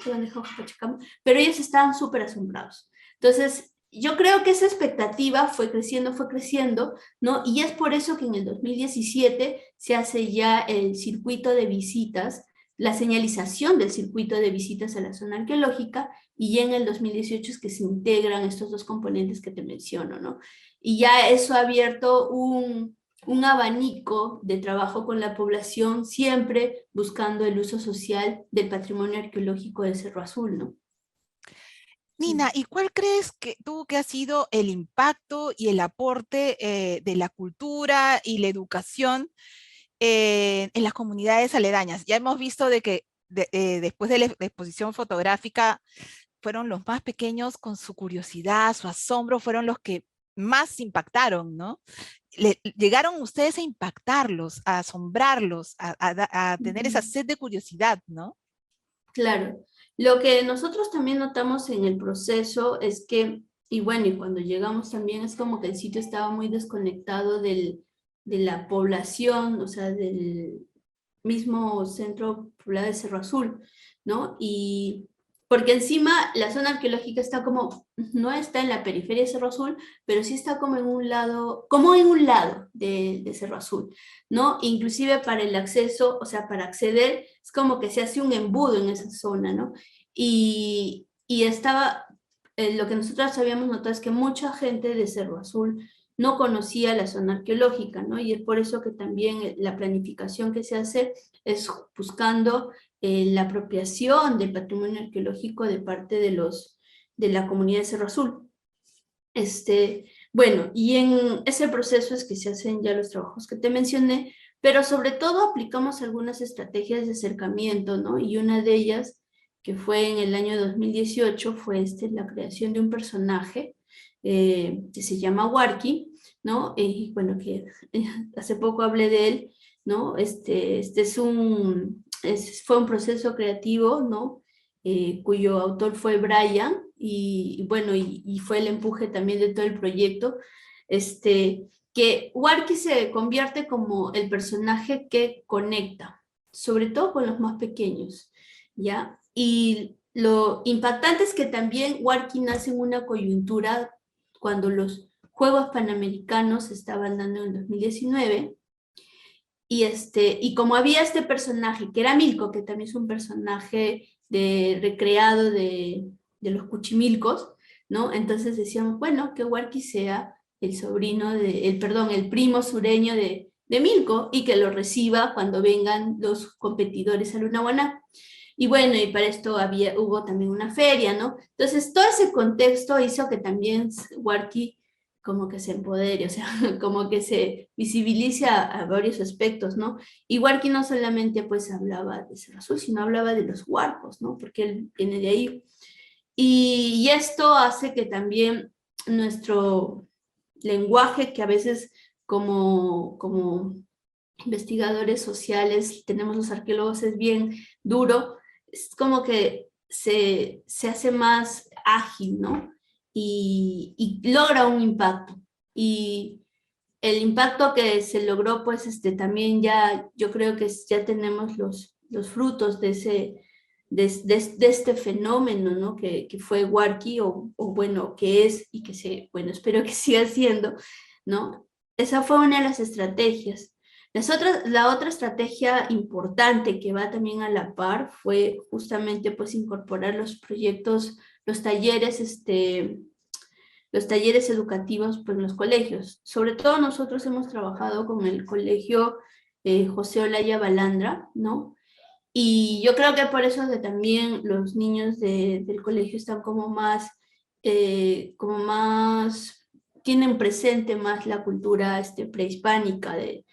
pero ellos estaban súper asombrados. Entonces, yo creo que esa expectativa fue creciendo, ¿no? Y es por eso que en el 2017 se hace ya el circuito de visitas, la señalización del circuito de visitas a la zona arqueológica, y ya en el 2018 es que se integran estos dos componentes que te menciono, ¿no? Y ya eso ha abierto un abanico de trabajo con la población, siempre buscando el uso social del patrimonio arqueológico de Cerro Azul, ¿no? Nina, ¿y cuál crees que ha sido el impacto y el aporte de la cultura y la educación en las comunidades aledañas? Ya hemos visto de que después de la exposición fotográfica fueron los más pequeños con su curiosidad, su asombro, fueron los que más impactaron, ¿no? Llegaron ustedes a impactarlos, a asombrarlos, a tener esa sed de curiosidad, ¿no? Claro. Lo que nosotros también notamos en el proceso es que, y bueno, y cuando llegamos también es como que el sitio estaba muy desconectado de la población, o sea, del mismo centro poblado de Cerro Azul, ¿no? Y porque encima la zona arqueológica no está en la periferia de Cerro Azul, pero sí está como en un lado de Cerro Azul, ¿no? Inclusive para el acceso, o sea, para acceder, es como que se hace un embudo en esa zona, ¿no? Y lo que nosotros habíamos notado es que mucha gente de Cerro Azul no conocía la zona arqueológica, ¿no? Y es por eso que también la planificación que se hace es buscando la apropiación del patrimonio arqueológico de parte de la comunidad de Cerro Azul. Bueno, y en ese proceso es que se hacen ya los trabajos que te mencioné, pero sobre todo aplicamos algunas estrategias de acercamiento, ¿no? Y una de ellas, que fue en el año 2018, fue la creación de un personaje que se llama Warki, ¿no? Y bueno, que hace poco hablé de él, ¿no? Fue un proceso creativo, ¿no? Cuyo autor fue Brian, y bueno, y fue el empuje también de todo el proyecto, que Warki se convierte como el personaje que conecta, sobre todo con los más pequeños, ¿ya? Y lo impactante es que también Warki nace en una coyuntura cuando los Juegos Panamericanos se estaban dando en 2019, y como había este personaje, que era Milko, que también es un personaje recreado de los Cuchimilcos, ¿no? Entonces decíamos, bueno, que Warki sea el sobrino perdón, el primo sureño de Milko, y que lo reciba cuando vengan los competidores a Lunahuaná. Y bueno, y para esto hubo también una feria, ¿no? Entonces, todo ese contexto hizo que también Warki como que se empodere, o sea, como que se visibilice a varios aspectos, ¿no? Y Warki no solamente pues hablaba de Cerro Azul, sino hablaba de los huarcos, ¿no? Porque él viene de ahí. Y esto hace que también nuestro lenguaje, que a veces como investigadores sociales tenemos los arqueólogos, es bien duro, es como que se hace más ágil, ¿no? Y logra un impacto. Y el impacto que se logró, pues también ya, yo creo que ya tenemos los frutos de este fenómeno, ¿no? Que fue Warki, o bueno, que es, y bueno, espero que siga siendo, ¿no? Esa fue una de las estrategias. La otra estrategia importante que va también a la par fue justamente pues incorporar los proyectos, los talleres educativos pues, en los colegios. Sobre todo nosotros hemos trabajado con el colegio José Olaya Balandra, ¿no? Y yo creo que por eso que también los niños del colegio están como más, tienen presente más la cultura prehispánica de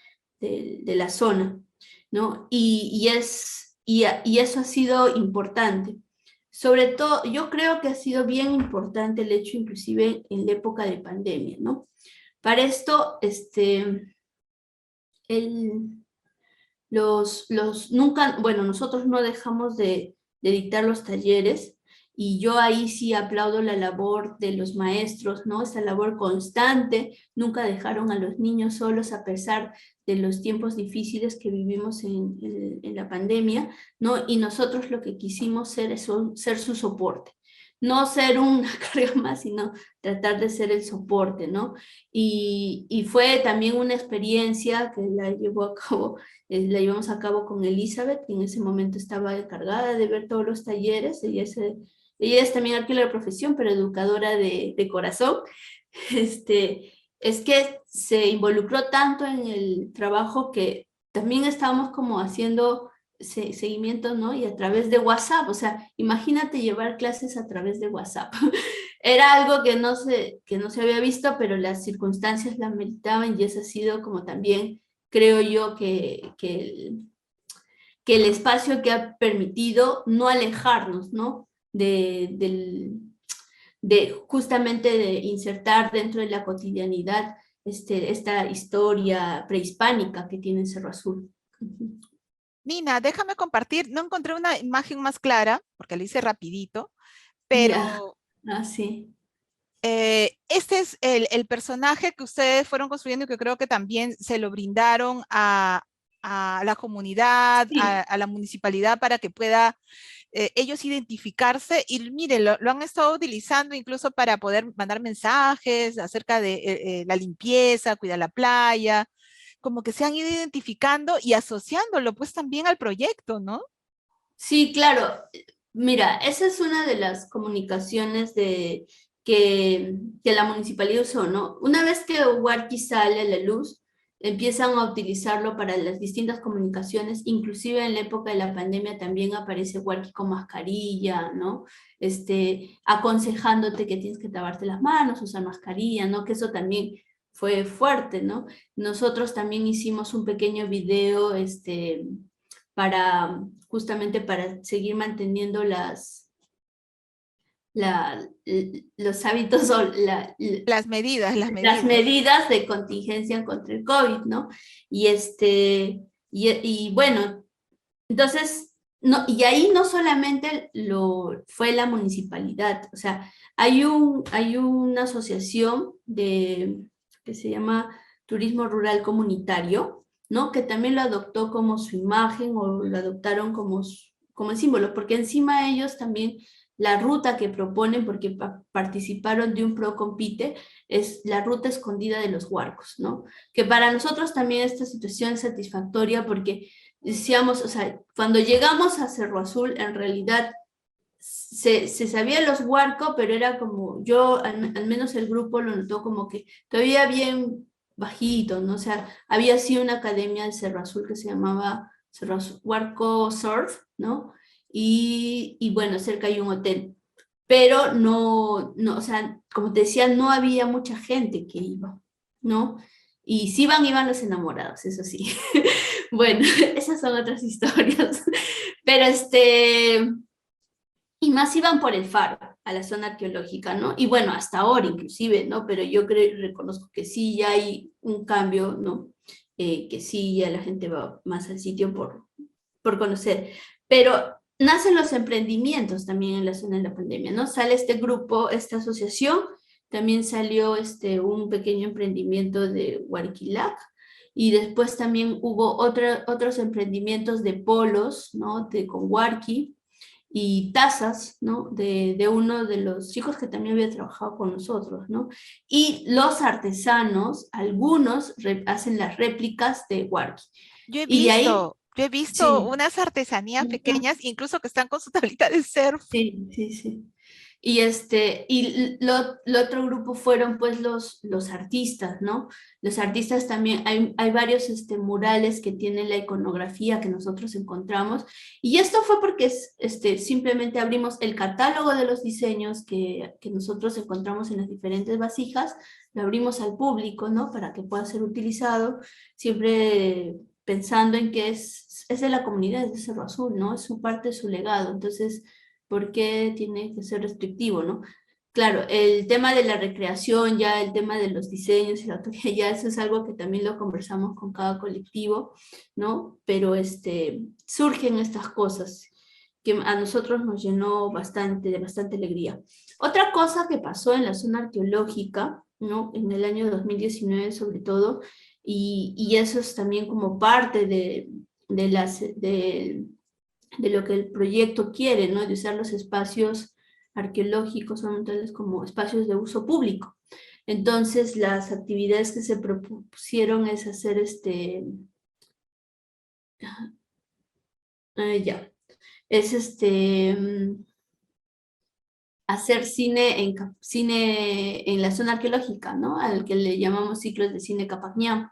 la zona, ¿no? Y eso ha sido importante. Sobre todo, yo creo que ha sido bien importante el hecho, inclusive en la época de pandemia, ¿no? Para esto, nunca, bueno, nosotros no dejamos de dictar los talleres, y yo ahí sí aplaudo la labor de los maestros, ¿no? Esa labor constante, nunca dejaron a los niños solos a pesar de los tiempos difíciles que vivimos en la pandemia, ¿no? Y nosotros lo que quisimos ser es ser su soporte. No ser una carga más, sino tratar de ser el soporte, ¿no? Y fue también una experiencia que la llevamos a cabo con Elizabeth, que en ese momento estaba encargada de ver todos los talleres. Ella es también arqueóloga de profesión, pero educadora de corazón. Es que se involucró tanto en el trabajo que también estábamos como haciendo seguimiento, ¿no? Y a través de WhatsApp, o sea, imagínate llevar clases a través de WhatsApp. Era algo que no se había visto, pero las circunstancias la meritaban, y eso ha sido como también, creo yo, que el espacio que ha permitido no alejarnos, ¿no? Justamente de insertar dentro de la cotidianidad esta historia prehispánica que tiene Cerro Azul. Nina, déjame compartir, no encontré una imagen más clara, porque lo hice rapidito, pero sí. Este es el personaje que ustedes fueron construyendo, y que creo que también se lo brindaron a la comunidad, Sí. a la municipalidad, para que pueda ellos identificarse. Y miren, lo han estado utilizando incluso para poder mandar mensajes acerca de la limpieza, cuidar la playa, como que se han ido identificando y asociándolo pues también al proyecto, ¿no? Sí, claro. Mira, esa es una de las comunicaciones que la municipalidad usó, ¿no? Una vez que Warki sale a la luz, empiezan a utilizarlo para las distintas comunicaciones, inclusive en la época de la pandemia también aparece Warki con mascarilla, ¿no? Aconsejándote que tienes que lavarte las manos, usar mascarilla, ¿no? Que eso también fue fuerte, ¿no? Nosotros también hicimos un pequeño video justamente para seguir manteniendo los hábitos o Las medidas, las las medidas. medidas de contingencia contra el COVID, ¿no? Y bueno, entonces, no, y ahí no solamente fue la municipalidad, o sea, hay una asociación que se llama Turismo Rural Comunitario, ¿no? Que también lo adoptó como su imagen o lo adoptaron como el símbolo, porque encima ellos también la ruta que proponen, porque participaron de un ProCompite, es la ruta escondida de los huarcos, ¿no? Que para nosotros también esta situación es satisfactoria porque decíamos, o sea, cuando llegamos a Cerro Azul, en realidad se sabía los huarcos, pero era como, al menos el grupo lo notó como que todavía bien bajito, ¿no? O sea, había así una academia de Cerro Azul que se llamaba Cerro Azul, Huarco Surf, ¿no? Y bueno, cerca hay un hotel. Pero no, o sea, como te decía, no había mucha gente que iba, ¿no? Y si iban los enamorados, eso sí. Bueno, esas son otras historias. Pero y más iban por el faro, a la zona arqueológica, ¿no? Y bueno, hasta ahora inclusive, ¿no? Pero yo reconozco que sí ya hay un cambio, ¿no? Que sí ya la gente va más al sitio por conocer. Pero nacen los emprendimientos también en la zona de la pandemia, ¿no? Sale este grupo, esta asociación, también salió un pequeño emprendimiento de Huarquilac, y después también hubo otros emprendimientos de polos, ¿no? Con Huarqui, y tazas, ¿no? De uno de los chicos que también había trabajado con nosotros, ¿no? Y los artesanos, algunos hacen las réplicas de Huarqui. Y de ahí, Yo he visto sí. unas artesanías pequeñas, incluso que están con su tablita de surf. Sí, sí, sí. Y lo otro grupo fueron pues los artistas, ¿no? Los artistas también, hay varios murales que tienen la iconografía que nosotros encontramos, y esto fue porque simplemente abrimos el catálogo de los diseños que nosotros encontramos en las diferentes vasijas, lo abrimos al público, ¿no? Para que pueda ser utilizado, siempre pensando en que es de la comunidad, es de Cerro Azul, ¿no? Es su parte de su legado, entonces ¿por qué tiene que ser restrictivo, no? Claro, el tema de la recreación, ya el tema de los diseños y la autoría, ya eso es algo que también lo conversamos con cada colectivo, ¿no? Pero surgen estas cosas que a nosotros nos llenó de bastante alegría. Otra cosa que pasó en la zona arqueológica, ¿no? En el año 2019 sobre todo, y eso es también como parte de lo que el proyecto quiere, ¿no? De usar los espacios arqueológicos son tales como espacios de uso público. Entonces, las actividades que se propusieron es hacer ya, es hacer cine en la zona arqueológica, ¿no? Al que le llamamos ciclos de cine Capacñán.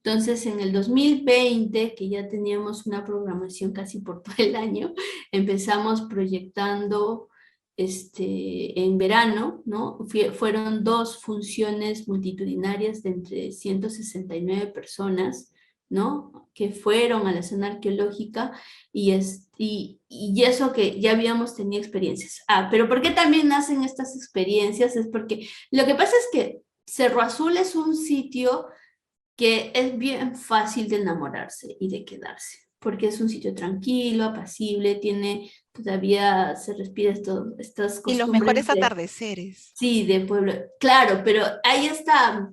Entonces, en el 2020, que ya teníamos una programación casi por todo el año, empezamos proyectando en verano, ¿no? Fueron 2 funciones multitudinarias de entre 169 personas, ¿no? Que fueron a la zona arqueológica, y eso que ya habíamos tenido experiencias. Pero ¿por qué también nacen estas experiencias? Es porque lo que pasa es que Cerro Azul es un sitio que es bien fácil de enamorarse y de quedarse, porque es un sitio tranquilo, apacible, todavía se respira estas Y los costumbres mejores atardeceres. sí, de pueblo, claro, pero hay esta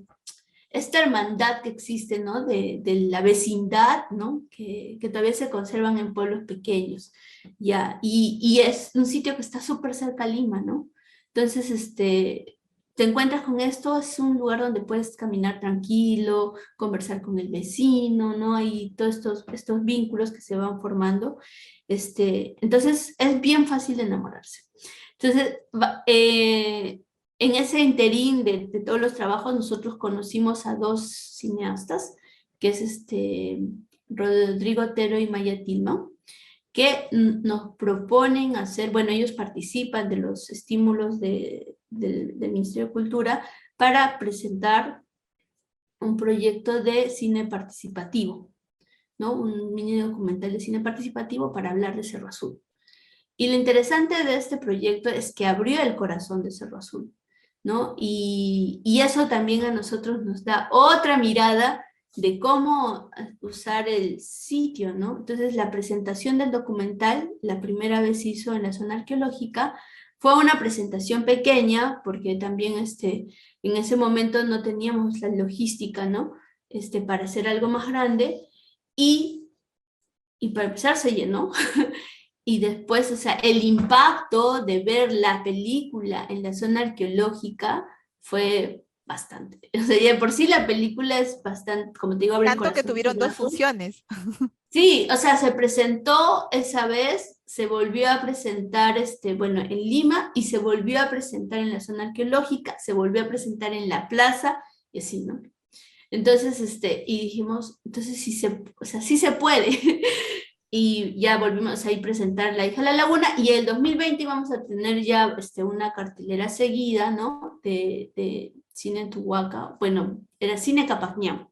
hermandad que existe, ¿no? De la vecindad, ¿no? Que todavía se conservan en pueblos pequeños, ¿ya? Y es un sitio que está súper cerca a Lima, ¿no? Entonces, te encuentras con esto, es un lugar donde puedes caminar tranquilo, conversar con el vecino, ¿no? Hay todos estos vínculos que se van formando. Entonces, es bien fácil de enamorarse. Entonces, en ese interín de todos los trabajos, nosotros conocimos a 2 cineastas, que es Rodrigo Otero y Maya Tilma, que nos proponen hacer, bueno, ellos participan de los estímulos del Ministerio de Cultura para presentar un proyecto de cine participativo, ¿no? Un mini documental de cine participativo para hablar de Cerro Azul. Y lo interesante de este proyecto es que abrió el corazón de Cerro Azul, ¿no? Y eso también a nosotros nos da otra mirada de cómo usar el sitio, ¿no? Entonces, la presentación del documental, la primera vez se hizo en la zona arqueológica, fue una presentación pequeña, porque también en ese momento no teníamos la logística, ¿no? Para hacer algo más grande, y, y para empezar se llenó. Y después, o sea, el impacto de ver la película en la zona arqueológica fue bastante. O sea, ya de por sí la película es bastante, como te digo, abre el Tanto que corazón. tuvieron 2 funciones. Sí, o sea, se presentó esa vez, se volvió a presentar, bueno, en Lima, y se volvió a presentar en la zona arqueológica, se volvió a presentar en la plaza, y así, ¿no? Entonces, y dijimos, entonces sí o sea, sí se puede. Y ya volvimos a ir a presentar La hija de la laguna, y el 2020 vamos a tener ya una cartelera seguida, ¿no? De cine en Tuhuaca, bueno, era Cine Capacñán.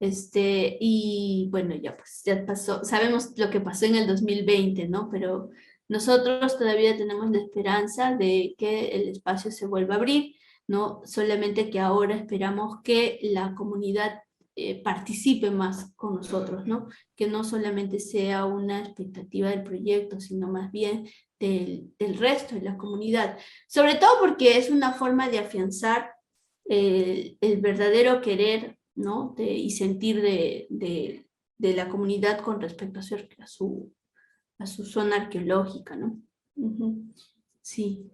Y bueno, ya pues, ya pasó, sabemos lo que pasó en el 2020, ¿no? Pero nosotros todavía tenemos la esperanza de que el espacio se vuelva a abrir, ¿no? Solamente que ahora esperamos que la comunidad participe más con nosotros, ¿no? Que no solamente sea una expectativa del proyecto, sino más bien del resto de la comunidad. Sobre todo porque es una forma de afianzar el verdadero querer, ¿no? Y sentir de la comunidad con respecto a su zona arqueológica, ¿no? Ujú. Sí.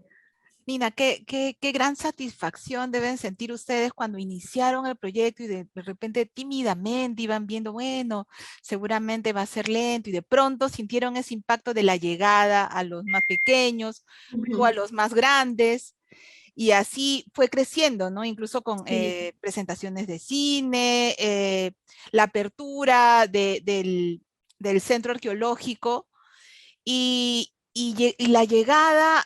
Nina, qué gran satisfacción deben sentir ustedes cuando iniciaron el proyecto y de repente tímidamente iban viendo, bueno, seguramente va a ser lento, y de pronto sintieron ese impacto de la llegada a los más pequeños, luego a los más grandes, y así fue creciendo, ¿no? Incluso con Sí. presentaciones de cine, la apertura del centro arqueológico, y la llegada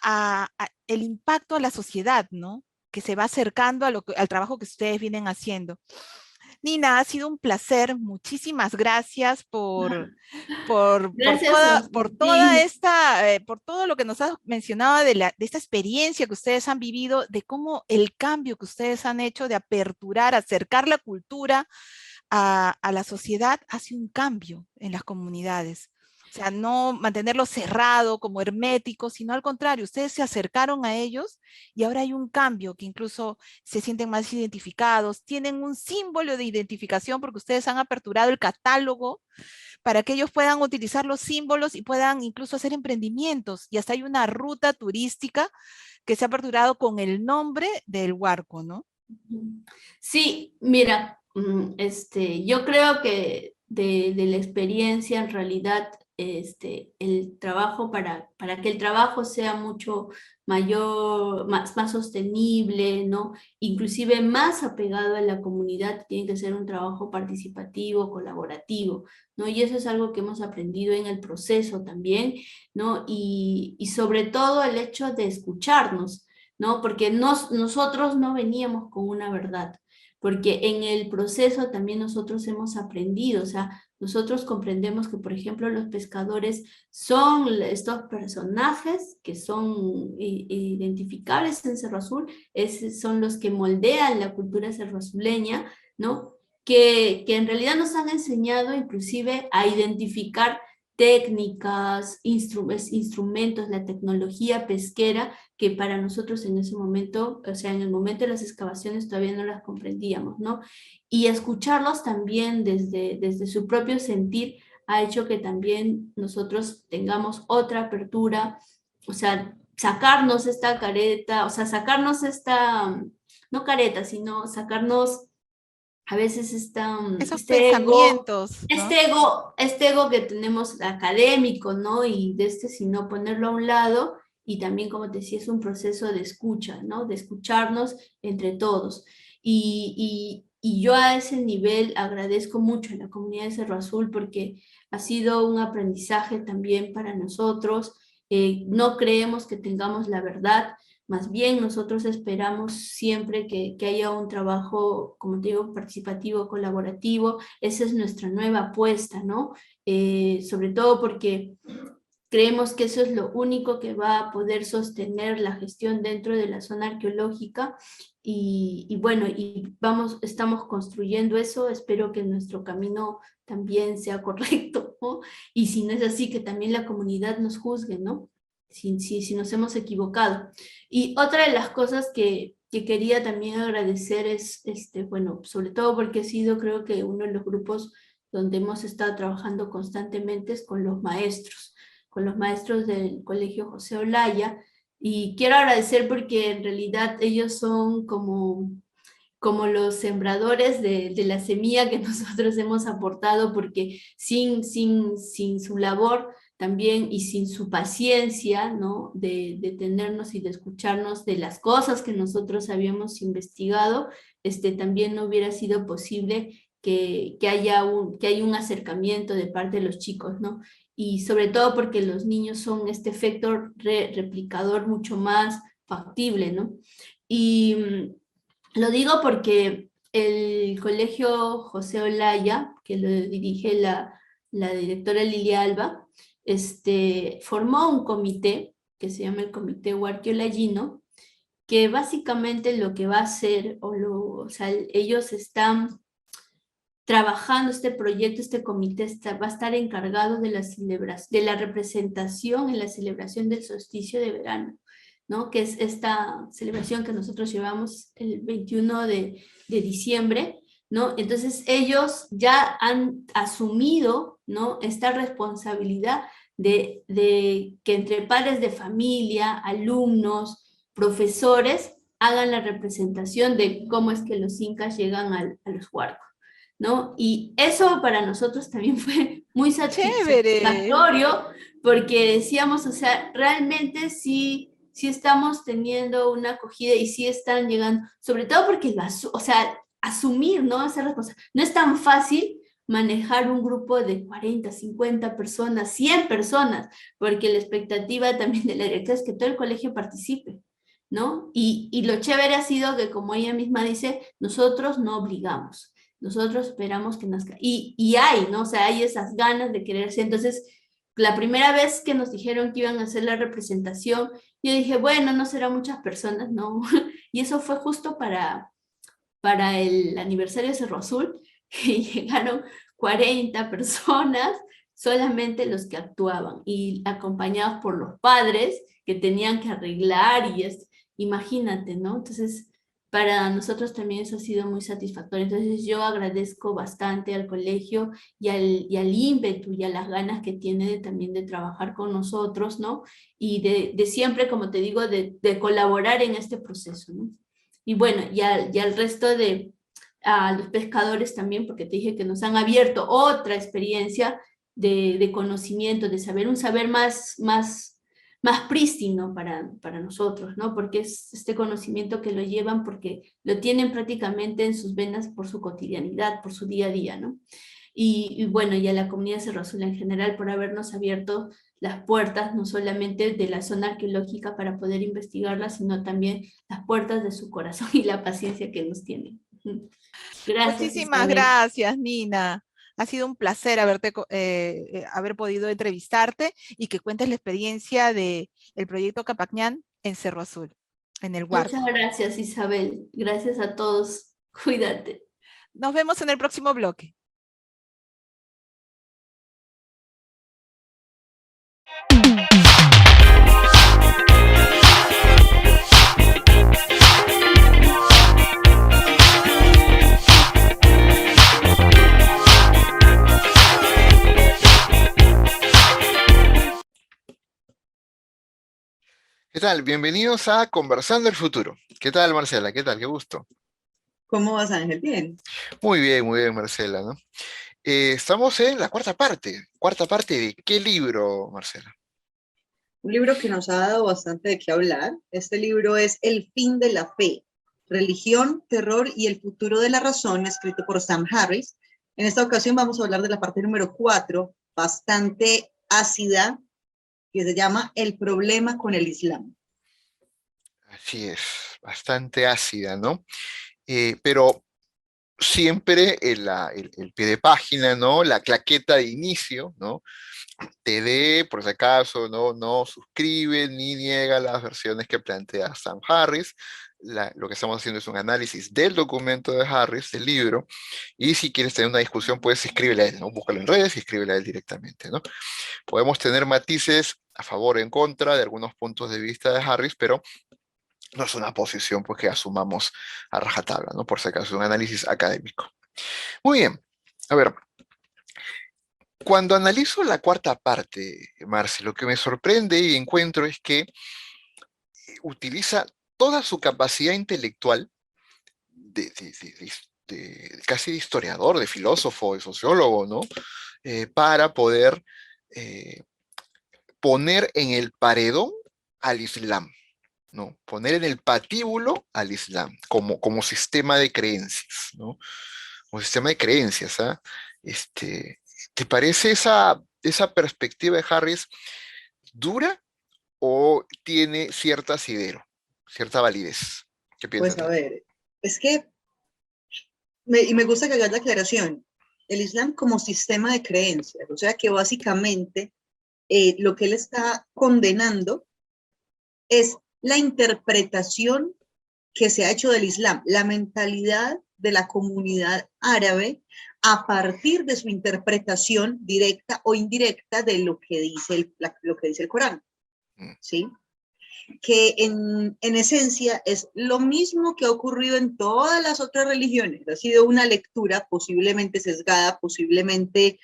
el impacto a la sociedad, ¿no? Que se va acercando al trabajo que ustedes vienen haciendo. Nina, ha sido un placer. Muchísimas gracias Gracias a por toda ti. por todo lo que nos has mencionado de esta experiencia que ustedes han vivido, de cómo el cambio que ustedes han hecho de aperturar, acercar la cultura a la sociedad, hace un cambio en las comunidades. O sea, no mantenerlo cerrado como hermético, sino al contrario, ustedes se acercaron a ellos y ahora hay un cambio que incluso se sienten más identificados, tienen un símbolo de identificación porque ustedes han aperturado el catálogo para que ellos puedan utilizar los símbolos y puedan incluso hacer emprendimientos. Y hasta hay una ruta turística que se ha aperturado con el nombre del Huarco, ¿no? Sí, mira, yo creo que de la experiencia en realidad, el trabajo para que el trabajo sea mucho mayor, más sostenible, ¿no? Inclusive más apegado a la comunidad, tiene que ser un trabajo participativo, colaborativo, ¿no? Y eso es algo que hemos aprendido en el proceso también, ¿no? Y sobre todo el hecho de escucharnos, ¿no? Porque nosotros no veníamos con una verdad, porque en el proceso también nosotros hemos aprendido, o sea, nosotros comprendemos que, por ejemplo, los pescadores son estos personajes que son identificables en Cerro Azul, son los que moldean la cultura cerroazuleña, ¿no? Que en realidad nos han enseñado inclusive a identificar técnicas, instrumentos, la tecnología pesquera, que para nosotros en ese momento, o sea, en el momento de las excavaciones todavía no las comprendíamos, ¿no? Y escucharlos también desde su propio sentir ha hecho que también nosotros tengamos otra apertura, o sea, sacarnos esta careta, o sea, sacarnos esta, no careta, sino sacarnos a veces Esos pensamientos, ¿no? este ego que tenemos académico, ¿no? Y sino ponerlo a un lado, y también, como te decía, es un proceso de escucha, ¿no? De escucharnos entre todos. Y yo a ese nivel agradezco mucho a la comunidad de Cerro Azul, porque ha sido un aprendizaje también para nosotros. No creemos que tengamos la verdad, Más bien nosotros esperamos siempre que haya un trabajo, como te digo, participativo, colaborativo. Esa es nuestra nueva apuesta, ¿no? Sobre todo porque creemos que eso es lo único que va a poder sostener la gestión dentro de la zona arqueológica y bueno, estamos construyendo eso. Espero que nuestro camino también sea correcto, ¿no? Y si no es así, que también la comunidad nos juzgue, ¿no? Si nos hemos equivocado. Y otra de las cosas que quería también agradecer es, bueno, sobre todo porque ha sido, creo que uno de los grupos donde hemos estado trabajando constantemente es con los maestros del Colegio José Olaya, y quiero agradecer porque en realidad ellos son como los sembradores de la semilla que nosotros hemos aportado, porque sin su labor también y sin su paciencia, ¿no? de tenernos y de escucharnos de las cosas que nosotros habíamos investigado, también no hubiera sido posible que haya un acercamiento de parte de los chicos, ¿no? Y sobre todo porque los niños son este efecto replicador mucho más factible, ¿no? Y lo digo porque el Colegio José Olaya, que lo dirige la directora Lilia Alba, formó un comité que se llama el Comité Huarquiolayino, que básicamente lo que va a hacer, o sea, ellos están trabajando este proyecto, este comité va a estar encargado de la representación en la celebración del solsticio de verano, ¿no? Que es esta celebración que nosotros llevamos el 21 de diciembre, ¿no? Entonces ellos ya han asumido, ¿no? esta responsabilidad de que entre padres de familia, alumnos, profesores, hagan la representación de cómo es que los incas llegan a los huarcos, ¿no? Y eso para nosotros también fue muy satisfactorio, porque decíamos, o sea, realmente sí estamos teniendo una acogida y sí están llegando, sobre todo porque, o sea, asumir, ¿no? Esa responsabilidad. No es tan fácil manejar un grupo de 40, 50 personas, 100 personas, porque la expectativa también de la directora es que todo el colegio participe, ¿no? Y lo chévere ha sido que, como ella misma dice, nosotros no obligamos. Nosotros esperamos que nazca. Y hay, ¿no? O sea, hay esas ganas de quererse. Entonces, la primera vez que nos dijeron que iban a hacer la representación, yo dije, bueno, no serán muchas personas, ¿no? Y eso fue justo para el aniversario de Cerro Azul, que llegaron 40 personas, solamente los que actuaban, y acompañados por los padres que tenían que arreglar, imagínate, ¿no? Entonces, para nosotros también eso ha sido muy satisfactorio. Entonces yo agradezco bastante al colegio y al ímpetu y a las ganas que tiene también de trabajar con nosotros, ¿no? Y de siempre, como te digo, de colaborar en este proceso, ¿no? Y bueno, y al resto a los pescadores también, porque te dije que nos han abierto otra experiencia de conocimiento, de saber, un saber más prístino para nosotros, ¿no? Porque es este conocimiento que lo llevan, porque lo tienen prácticamente en sus venas por su cotidianidad, por su día a día, ¿no? Y bueno, y a la comunidad Cerro Azul en general por habernos abierto las puertas, no solamente de la zona arqueológica para poder investigarla, sino también las puertas de su corazón y la paciencia que nos tienen. Gracias. Muchísimas Isabel. gracias, Nina. Ha sido un placer haber podido entrevistarte y que cuentes la experiencia del proyecto Capacñán en Cerro Azul, en el Huarco. Muchas gracias, Isabel. Gracias a todos. Cuídate. Nos vemos en el próximo bloque. ¿Qué tal? Bienvenidos a Conversando el Futuro. ¿Qué tal, Marcela? ¿Qué tal? Qué gusto. ¿Cómo vas, Ángel? Bien. Muy bien, Marcela, ¿no? Estamos en la cuarta parte. ¿Cuarta parte de qué libro, Marcela? Un libro que nos ha dado bastante de qué hablar. Este libro es El fin de la fe, religión, terror y el futuro de la razón, escrito por Sam Harris. En esta ocasión vamos a hablar de la parte número 4, bastante ácida, que se llama El problema con el Islam. Así es, bastante ácida, ¿no? Pero siempre el pie de página, ¿no? La claqueta de inicio, ¿no? Te dé, por si acaso, no suscribe ni niega las versiones que plantea Sam Harris. Lo que estamos haciendo es un análisis del documento de Harris, del libro, y si quieres tener una discusión, pues escríbele a él, ¿no? Búscalo en redes y escríbele a él directamente, ¿no? Podemos tener matices a favor o en contra de algunos puntos de vista de Harris, pero no es una posición pues, que asumamos a rajatabla, ¿no? Por si acaso, es un análisis académico. Muy bien, a ver, cuando analizo la cuarta parte, Marce, lo que me sorprende y encuentro es que utiliza toda su capacidad intelectual casi de historiador, de filósofo, de sociólogo, ¿no? Para poder eh, poner en el paredón al Islam, ¿no? Poner en el patíbulo al Islam como sistema de creencias, ¿no? Como sistema de creencias, ¿ah? Este, ¿Te parece esa perspectiva de Harris dura o tiene cierta asidero, cierta validez? ¿Qué Pues piensas a tú? ver, es que, y me gusta que hagas la aclaración, el Islam como sistema de creencias, o sea que básicamente lo que él está condenando es la interpretación que se ha hecho del Islam, la mentalidad de la comunidad árabe a partir de su interpretación directa o indirecta de lo que dice lo que dice el Corán, Mm. ¿sí? Que en esencia es lo mismo que ha ocurrido en todas las otras religiones. Ha sido una lectura posiblemente sesgada, posiblemente,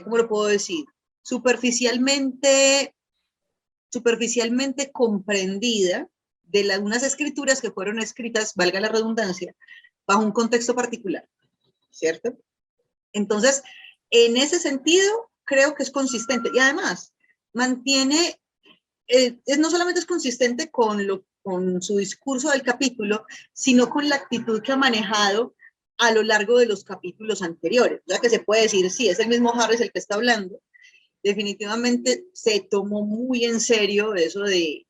¿cómo lo puedo decir? Superficialmente comprendida de unas escrituras que fueron escritas, valga la redundancia, bajo un contexto particular, ¿cierto? Entonces, en ese sentido, creo que es consistente y además mantiene, no solamente es consistente con su discurso del capítulo, sino con la actitud que ha manejado a lo largo de los capítulos anteriores. O sea, que se puede decir, sí, es el mismo Harris el que está hablando. Definitivamente se tomó muy en serio eso de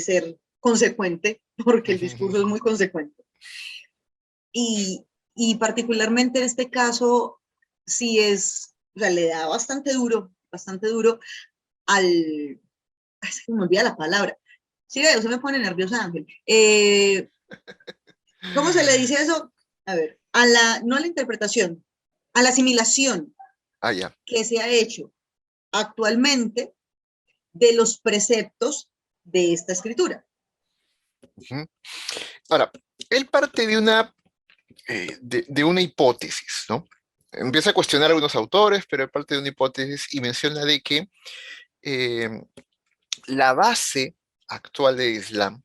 ser consecuente, porque el discurso es muy consecuente. Y, y particularmente en este caso, sí es, o sea, le da bastante duro al, ay, se me olvida la palabra. Sí, se me pone nerviosa, Ángel. ¿Cómo se le dice eso? A ver, no a la interpretación, a la asimilación Ah, ya. que se ha hecho actualmente de los preceptos de esta escritura. Ujú. Ahora, él parte de una hipótesis, ¿no? Empieza a cuestionar a algunos autores, pero él parte de una hipótesis y menciona de que eh, la base actual del Islam,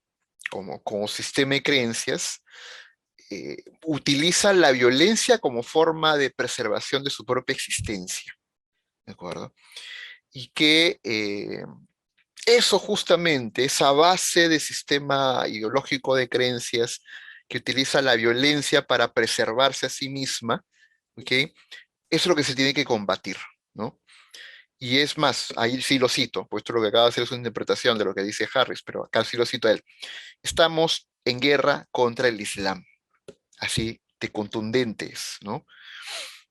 como sistema de creencias, utiliza la violencia como forma de preservación de su propia existencia, ¿de acuerdo? Y que eso justamente, esa base de sistema ideológico de creencias que utiliza la violencia para preservarse a sí misma, ¿ok? Eso es lo que se tiene que combatir, ¿no? Y es más, ahí sí lo cito, puesto lo que acaba de hacer es una interpretación de lo que dice Harris, pero acá sí lo cito a él. Estamos en guerra contra el Islam, así de contundentes, ¿no?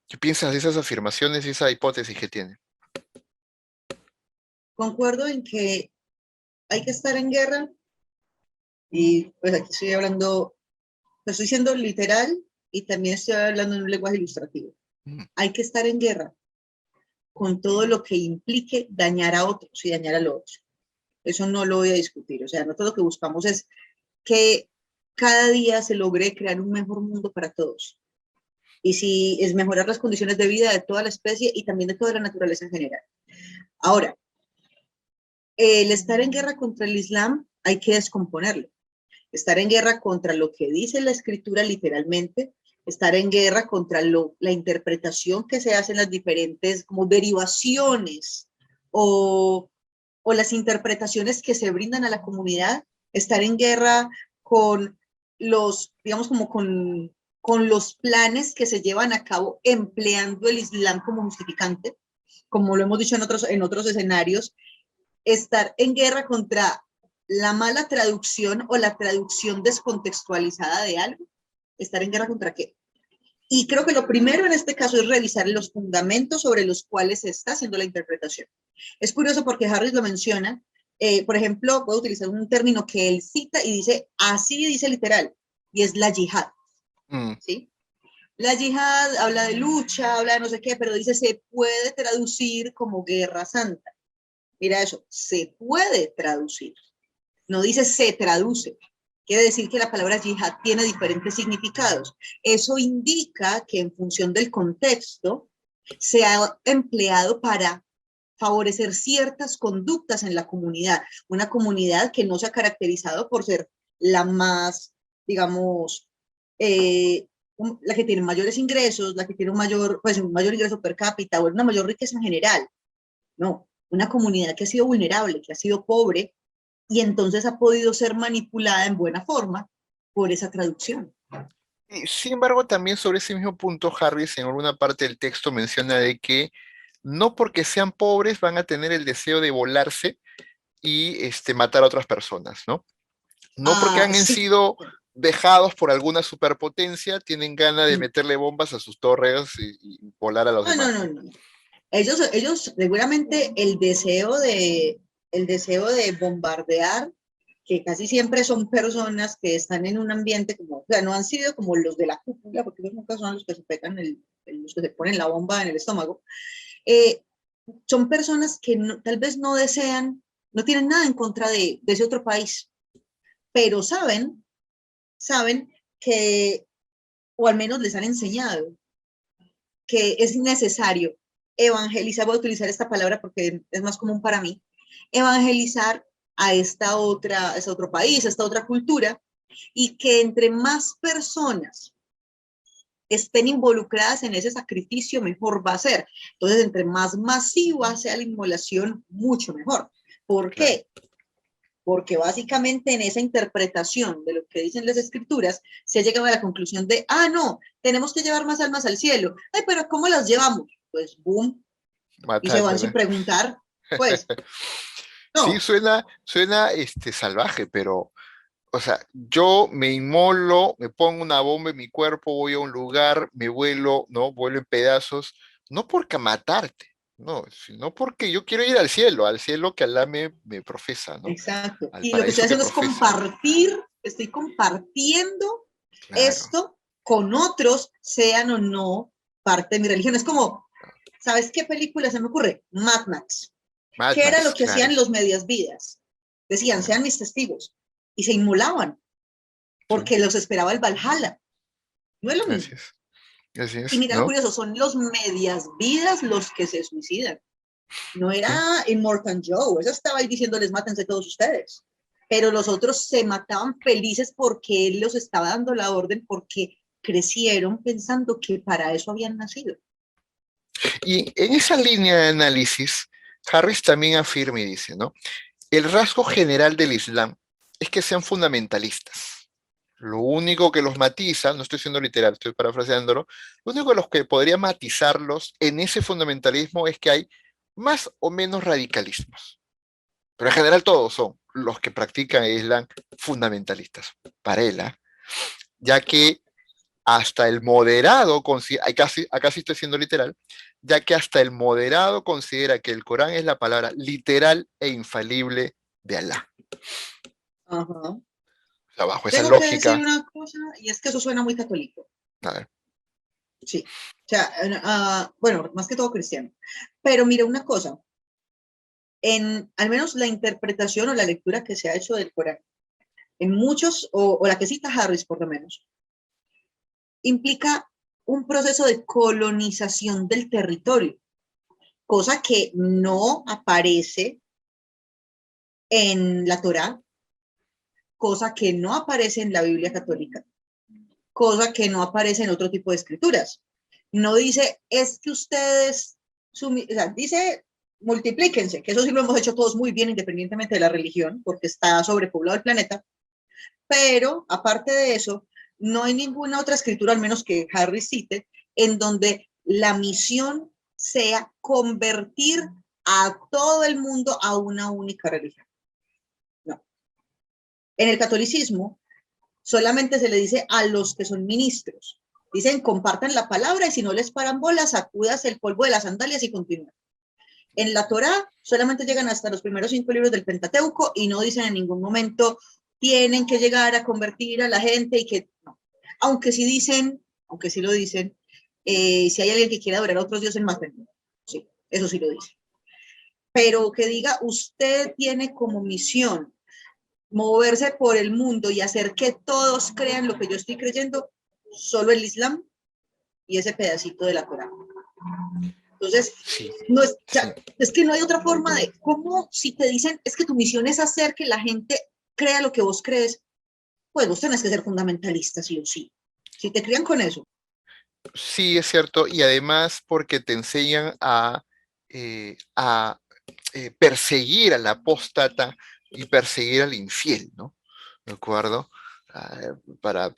¿Qué piensas de esas afirmaciones y esa hipótesis que tiene? Concuerdo en que hay que estar en guerra y pues aquí estoy hablando, pues estoy siendo literal y también estoy hablando en un lenguaje ilustrativo. Mm. Hay que estar en guerra con todo lo que implique dañar a otros y dañar al otro. Eso no lo voy a discutir. O sea, nosotros lo que buscamos es que cada día se logre crear un mejor mundo para todos. Y si es mejorar las condiciones de vida de toda la especie y también de toda la naturaleza en general. Ahora, el estar en guerra contra el Islam hay que descomponerlo. Estar en guerra contra lo que dice la escritura literalmente, estar en guerra contra la interpretación que se hace en las diferentes como derivaciones o, o las interpretaciones que se brindan a la comunidad, estar en guerra con digamos como con los planes que se llevan a cabo empleando el Islam como justificante, como lo hemos dicho en otros escenarios, estar en guerra contra la mala traducción o la traducción descontextualizada de algo. ¿Estar en guerra contra qué? Y creo que lo primero en este caso es revisar los fundamentos sobre los cuales se está haciendo la interpretación. Es curioso porque Harris lo menciona. Por ejemplo, puedo utilizar un término que él cita y dice, así dice literal, y es la yihad. ¿Sí? La yihad habla de lucha, habla de no sé qué, pero dice se puede traducir como guerra santa. Mira eso, se puede traducir. No dice se traduce. Quiere decir que la palabra yihad tiene diferentes significados. Eso indica que en función del contexto se ha empleado para favorecer ciertas conductas en la comunidad. Una comunidad que no se ha caracterizado por ser la más, digamos, la que tiene mayores ingresos, la que tiene un mayor ingreso per cápita o una mayor riqueza en general. No, una comunidad que ha sido vulnerable, que ha sido pobre, y entonces ha podido ser manipulada en buena forma por esa traducción. Y, sin embargo, también sobre ese mismo punto, Harris en alguna parte del texto menciona de que no porque sean pobres van a tener el deseo de volarse y matar a otras personas, ¿no? No porque han Sí. sido dejados por alguna superpotencia, tienen ganas de meterle bombas a sus torres y volar a los demás. No. Ellos seguramente el deseo de bombardear, que casi siempre son personas que están en un ambiente como, o sea, no han sido como los de la cúpula, porque ellos nunca son los que se pegan, los que se ponen la bomba en el estómago. Son personas que tal vez no desean, no tienen nada en contra de ese otro país, pero saben que, o al menos les han enseñado, que es necesario evangelizar, voy a utilizar esta palabra porque es más común para mí, evangelizar a ese otro país, a esta otra cultura, y que entre más personas estén involucradas en ese sacrificio, mejor va a ser. Entonces, entre más masiva sea la inmolación, mucho mejor. ¿Por qué? Porque básicamente en esa interpretación de lo que dicen las escrituras se ha llegado a la conclusión de, no, tenemos que llevar más almas al cielo. Ay, pero ¿cómo las llevamos? Pues, boom, y se van sin preguntar, pues, no. Sí, suena salvaje, pero, o sea, yo me inmolo, me pongo una bomba en mi cuerpo, voy a un lugar, me vuelo, ¿no? Vuelo en pedazos, no porque matarte, no, sino porque yo quiero ir al cielo que Alá me profesa, ¿no? Exacto. Al Y lo que estoy paraíso haciendo es compartir, estoy compartiendo esto con otros, sean o no parte de mi religión. Es como, ¿sabes qué película se me ocurre? Mad Max. ¿Qué era lo que hacían los medias vidas? Decían, sean mis testigos. Y se inmolaban, porque los esperaba el Valhalla. No es lo mismo. Así es, Y mira, ¿no? lo curioso, son los medias vidas los que se suicidan. No era Immortan Joe, eso estaba ahí diciéndoles, mátense todos ustedes. Pero los otros se mataban felices porque él los estaba dando la orden, porque crecieron pensando que para eso habían nacido. Y en esa línea de análisis, Harris también afirma y dice, ¿no? El rasgo general del Islam es que sean fundamentalistas. Lo único que los matiza, no estoy siendo literal, estoy parafraseándolo, lo único de los que podría matizarlos en ese fundamentalismo es que hay más o menos radicalismos. Pero en general todos son los que practican el Islam fundamentalistas, para él, ya que hasta el moderado, acá sí estoy siendo literal, ya que hasta el moderado considera que el Corán es la palabra literal e infalible de Alá. Ajá. O sea, bajo esa Tengo lógica. que decir una cosa, y es que eso suena muy católico. A ver. Sí. O sea, bueno, más que todo cristiano. Pero mira una cosa, al menos la interpretación o la lectura que se ha hecho del Corán, en muchos, o la que cita Harris por lo menos, implica un proceso de colonización del territorio, cosa que no aparece en la Torá, cosa que no aparece en la Biblia católica, cosa que no aparece en otro tipo de escrituras. No dice, es que ustedes, o sea, dice, multiplíquense, que eso sí lo hemos hecho todos muy bien independientemente de la religión, porque está sobrepoblado el planeta, pero aparte de eso, no hay ninguna otra escritura, al menos que Harris cite, en donde la misión sea convertir a todo el mundo a una única religión. No. En el catolicismo solamente se le dice a los que son ministros. Dicen, compartan la palabra y si no les paran bolas, sacudas el polvo de las sandalias y continúan. En la Torá solamente llegan hasta los primeros 5 libros del Pentateuco y no dicen en ningún momento tienen que llegar a convertir a la gente y que no. Aunque sí dicen, aunque sí lo dicen, si hay alguien que quiera adorar a otros dioses, mátenlo. Sí, eso sí lo dice. Pero que diga, usted tiene como misión moverse por el mundo y hacer que todos crean lo que yo estoy creyendo, solo el Islam y ese pedacito de la Torá. Entonces, Sí, no es, sí. es que no hay otra forma de, ¿cómo si te dicen, es que tu misión es hacer que la gente crea lo que vos crees? Pues vos tenés que ser fundamentalista, sí o sí. Si te crían con eso. Sí, es cierto, y además porque te enseñan a perseguir al apóstata y perseguir al infiel, ¿no? ¿De acuerdo? Para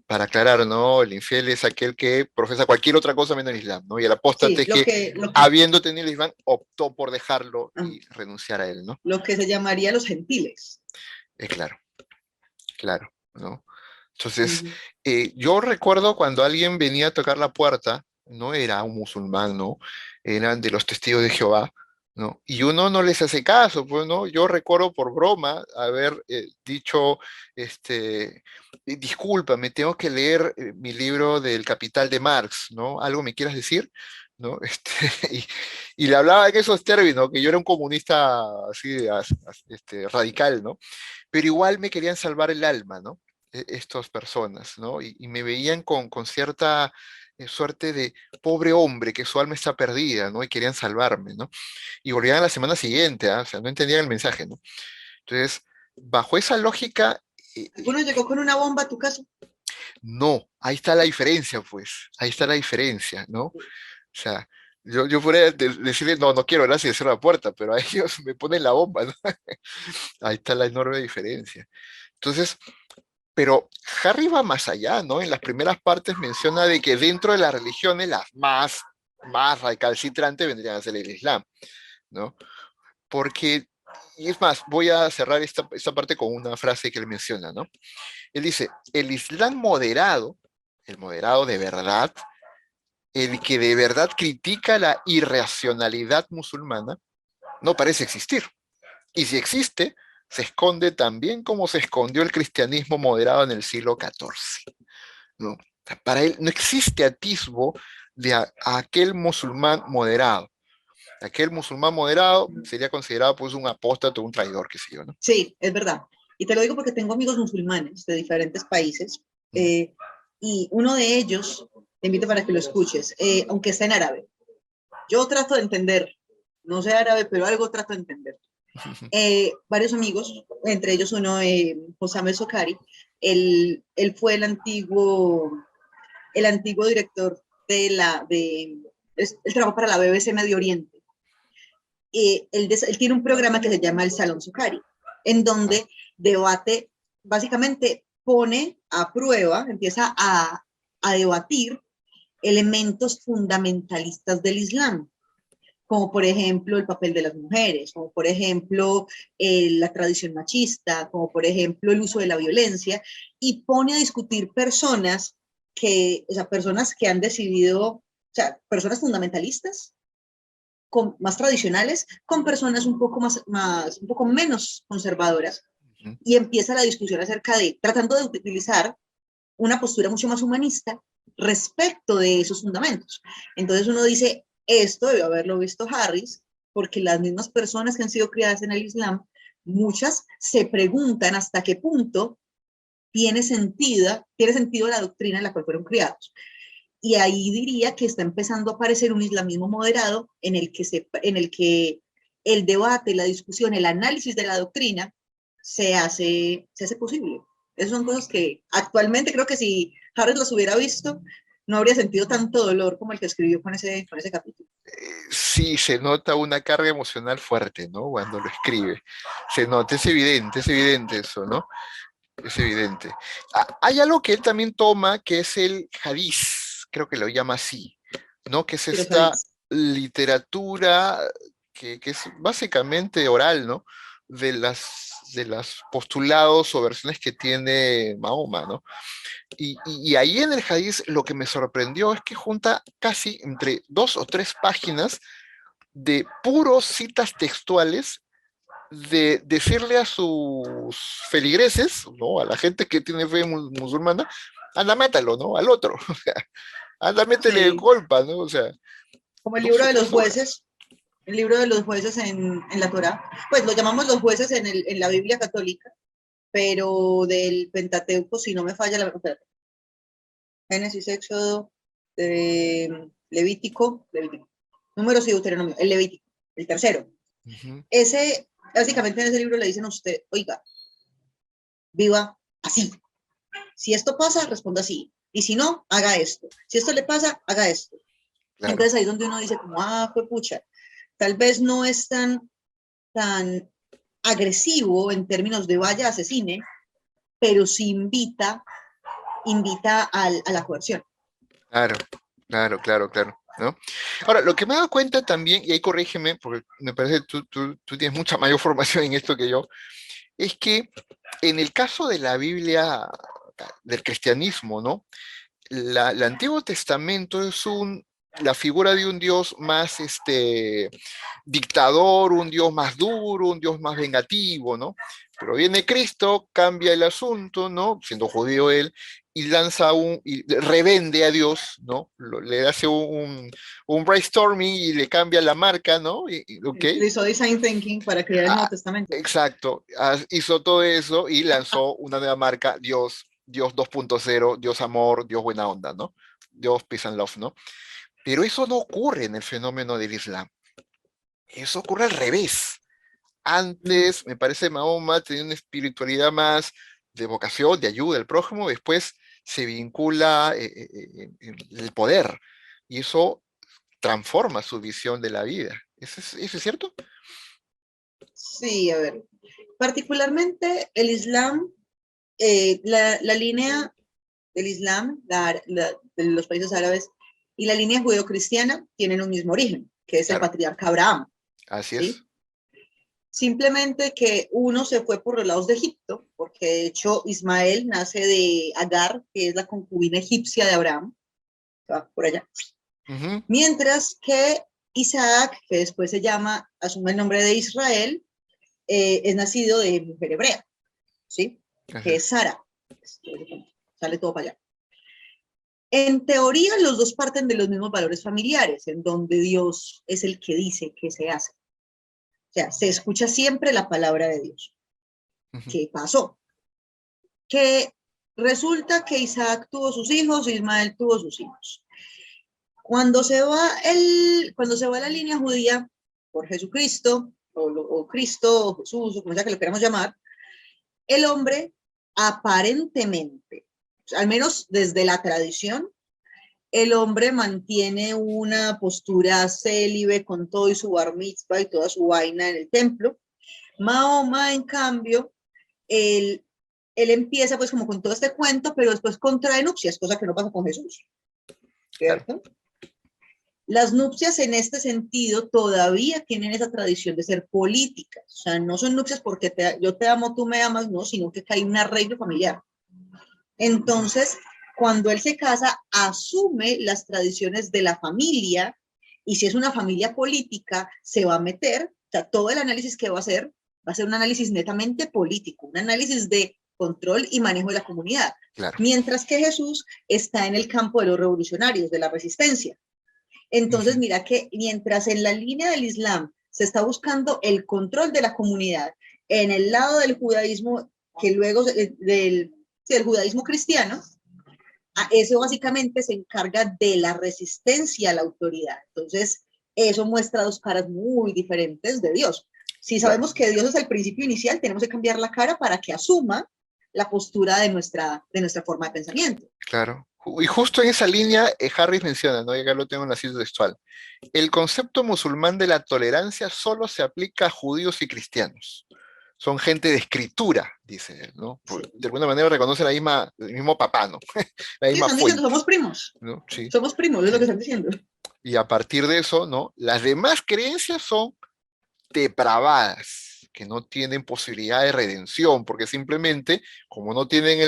aclarar, ¿no? El infiel es aquel que profesa cualquier otra cosa menos el Islam, ¿no? Y el apóstata Sí, es que, habiendo tenido el Islam, optó por dejarlo y renunciar a él, ¿no? Lo que se llamaría los gentiles. Claro, claro, ¿no? Entonces, yo recuerdo cuando alguien venía a tocar la puerta, no era un musulmán, ¿no? Eran de los testigos de Jehová, ¿no? Y uno no les hace caso, pues, ¿no? Yo recuerdo por broma haber dicho, disculpa, me tengo que leer mi libro del Capital de Marx, ¿no? ¿Algo me quieras decir? ¿No? Y, y le hablaba en esos términos, que yo era un comunista así, radical, ¿no? Pero igual me querían salvar el alma, ¿no? Estas personas, ¿no? Y me veían con cierta suerte de pobre hombre, que su alma está perdida, ¿no? Y querían salvarme, ¿no? Y volvían a la semana siguiente, ¿ah? O sea, no entendían el mensaje, ¿no? Entonces, bajo esa lógica, ¿Alguno llegó con una bomba a tu casa? no, ahí está la diferencia, pues, ahí está la diferencia, ¿no? O sea, yo podría decirle, no, no quiero, gracias, cierro la puerta, pero a ellos me ponen la bomba, ¿no? Ahí está la enorme diferencia. Entonces, pero Harry va más allá, ¿no? En las primeras partes menciona de que dentro de las religiones las más recalcitrantes vendrían a ser el Islam, ¿no? Porque, y es más, voy a cerrar esta parte con una frase que él menciona, ¿no? Él dice, el Islam moderado, el moderado de verdad, el que de verdad critica la irracionalidad musulmana, no parece existir. Y si existe, se esconde también como se escondió el cristianismo moderado en el siglo XIV, ¿no? Para él no existe atisbo de aquel musulmán moderado. Aquel musulmán moderado sería considerado pues un apóstata o un traidor, qué sé yo, ¿no? Sí, es verdad. Y te lo digo porque tengo amigos musulmanes de diferentes países y uno de ellos, te invito para que lo escuches, aunque está en árabe. Yo trato de entender, no sé árabe, pero algo trato de entender. Varios amigos, entre ellos uno, José Sokari, él fue el antiguo director él trabajó para la BBC Medio Oriente. Él tiene un programa que se llama El Salón Sokari, en donde debate, básicamente pone a prueba, empieza a debatir elementos fundamentalistas del Islam, como por ejemplo el papel de las mujeres, como por ejemplo la tradición machista, como por ejemplo el uso de la violencia, y pone a discutir personas que han decidido, o sea, personas fundamentalistas, más tradicionales, con personas un poco un poco menos conservadoras, y empieza la discusión acerca de, tratando de utilizar una postura mucho más humanista respecto de esos fundamentos. Entonces uno dice, esto debe haberlo visto Harris, porque las mismas personas que han sido criadas en el Islam, muchas se preguntan hasta qué punto tiene sentido la doctrina en la cual fueron criados. Y ahí diría que está empezando a aparecer un islamismo moderado en el que el debate, la discusión, el análisis de la doctrina se hace posible. Esas son cosas que actualmente creo que si Harris los hubiera visto, no habría sentido tanto dolor como el que escribió con ese capítulo. Sí, se nota una carga emocional fuerte, ¿no? Cuando lo escribe. Se nota, es evidente eso, ¿no? Es evidente. Hay algo que él también toma, que es el hadiz, creo que lo llama así, ¿no? Que es esta literatura que es básicamente oral, ¿no? De las de los postulados o versiones que tiene Mahoma, ¿no? Y ahí en el Hadís lo que me sorprendió es que junta casi entre 2 o 3 páginas de puros citas textuales de decirle a sus feligreses, ¿no? A la gente que tiene fe musulmana, anda, mátalo, ¿no? Al otro. Anda, métele Sí, culpa, ¿no? O sea, como el no, libro de súper los dura. jueces, el libro de los jueces en la Torá, pues lo llamamos los jueces en la Biblia católica, pero del Pentateuco, si no me falla la memoria, Génesis, Éxodo, Levítico, Números y Deuteronomio, el Levítico, el tercero. Ujú, Ese, básicamente en ese libro le dicen a usted, oiga, viva así. Si esto pasa, responda así. Y si no, haga esto. Si esto le pasa, haga esto. claro. Entonces ahí es donde uno dice como, fue pucha, tal vez no es tan agresivo en términos de vaya, asesine, pero sí invita a la coerción. Claro, claro, claro, claro, ¿no? Ahora, lo que me he dado cuenta también, y ahí corrígeme, porque me parece que tú tienes mucha mayor formación en esto que yo, es que en el caso de la Biblia del cristianismo, ¿no? El Antiguo Testamento es la figura de un Dios más dictador, un Dios más duro, un Dios más vengativo, ¿no? Pero viene Cristo, cambia el asunto, ¿no? Siendo judío él, y y revende a Dios, ¿no? Le hace un brainstorming y le cambia la marca, ¿no? ¿Ok? Utilizó design thinking para crear el Nuevo Ah, Testamento. exacto, hizo todo eso y lanzó una nueva marca, Dios 2.0, Dios amor, Dios buena onda, ¿no? Dios peace and love, ¿no? Pero eso no ocurre en el fenómeno del Islam. Eso ocurre al revés. Mm, Antes, me parece, Mahoma tenía una espiritualidad más de vocación, de ayuda al prójimo, después se vincula el poder y eso transforma su visión de la vida. ¿Eso es cierto? sí, a ver. Particularmente el Islam, la línea del Islam, de los países árabes, y la línea judeo-cristiana tienen un mismo origen, que es el Claro, patriarca Abraham, así es. ¿sí? Simplemente que uno se fue por los lados de Egipto, porque de hecho Ismael nace de Agar, que es la concubina egipcia de Abraham, por allá. Ujú, Mientras que Isaac, que después asume el nombre de Israel, es nacido de mujer hebrea, ¿sí? Que ajá, es Sara. Sale todo para allá. En teoría, los dos parten de los mismos valores familiares, en donde Dios es el que dice que se hace. O sea, se escucha siempre la palabra de Dios. ujú, ¿Qué pasó? Que resulta que Isaac tuvo sus hijos, Ismael tuvo sus hijos. Cuando se va la línea judía por Jesucristo, o Cristo, o Jesús, o como sea que lo queramos llamar, el hombre aparentemente, al menos desde la tradición, el hombre mantiene una postura célibe con todo y su bar mitzvah y toda su vaina en el templo. Mahoma, en cambio, él, él empieza pues como con todo este cuento, pero después contrae nupcias, cosa que no pasa con Jesús, claro, ¿cierto? Las nupcias en este sentido todavía tienen esa tradición de ser políticas, o sea, no son nupcias porque yo te amo, tú me amas, no, sino que hay un arreglo familiar. ujú, Entonces, cuando él se casa, asume las tradiciones de la familia y si es una familia política, se va a meter, o sea, todo el análisis que va a ser un análisis netamente político, un análisis de control y manejo de la comunidad. claro, Mientras que Jesús está en el campo de los revolucionarios, de la resistencia. Entonces, ujú, mira que mientras en la línea del Islam se está buscando el control de la comunidad, en el lado del judaísmo, que luego del judaísmo cristiano, eso básicamente se encarga de la resistencia a la autoridad. Entonces, eso muestra dos caras muy diferentes de Dios. Si claro, sabemos que Dios es el principio inicial, tenemos que cambiar la cara para que asuma la postura de nuestra forma de pensamiento. claro. Y justo en esa línea, Harris menciona, ¿no? Y acá lo tengo en la cita textual. El concepto musulmán de la tolerancia solo se aplica a judíos y cristianos. Son gente de escritura, dice él, ¿no? Sí. De alguna manera reconoce el mismo papá, ¿no? La Sí, misma están diciendo, fuente, somos Sí, primos, es lo que sí. están diciendo. Y a partir de eso, ¿no? Las demás creencias son depravadas, que no tienen posibilidad de redención, porque simplemente, como no tienen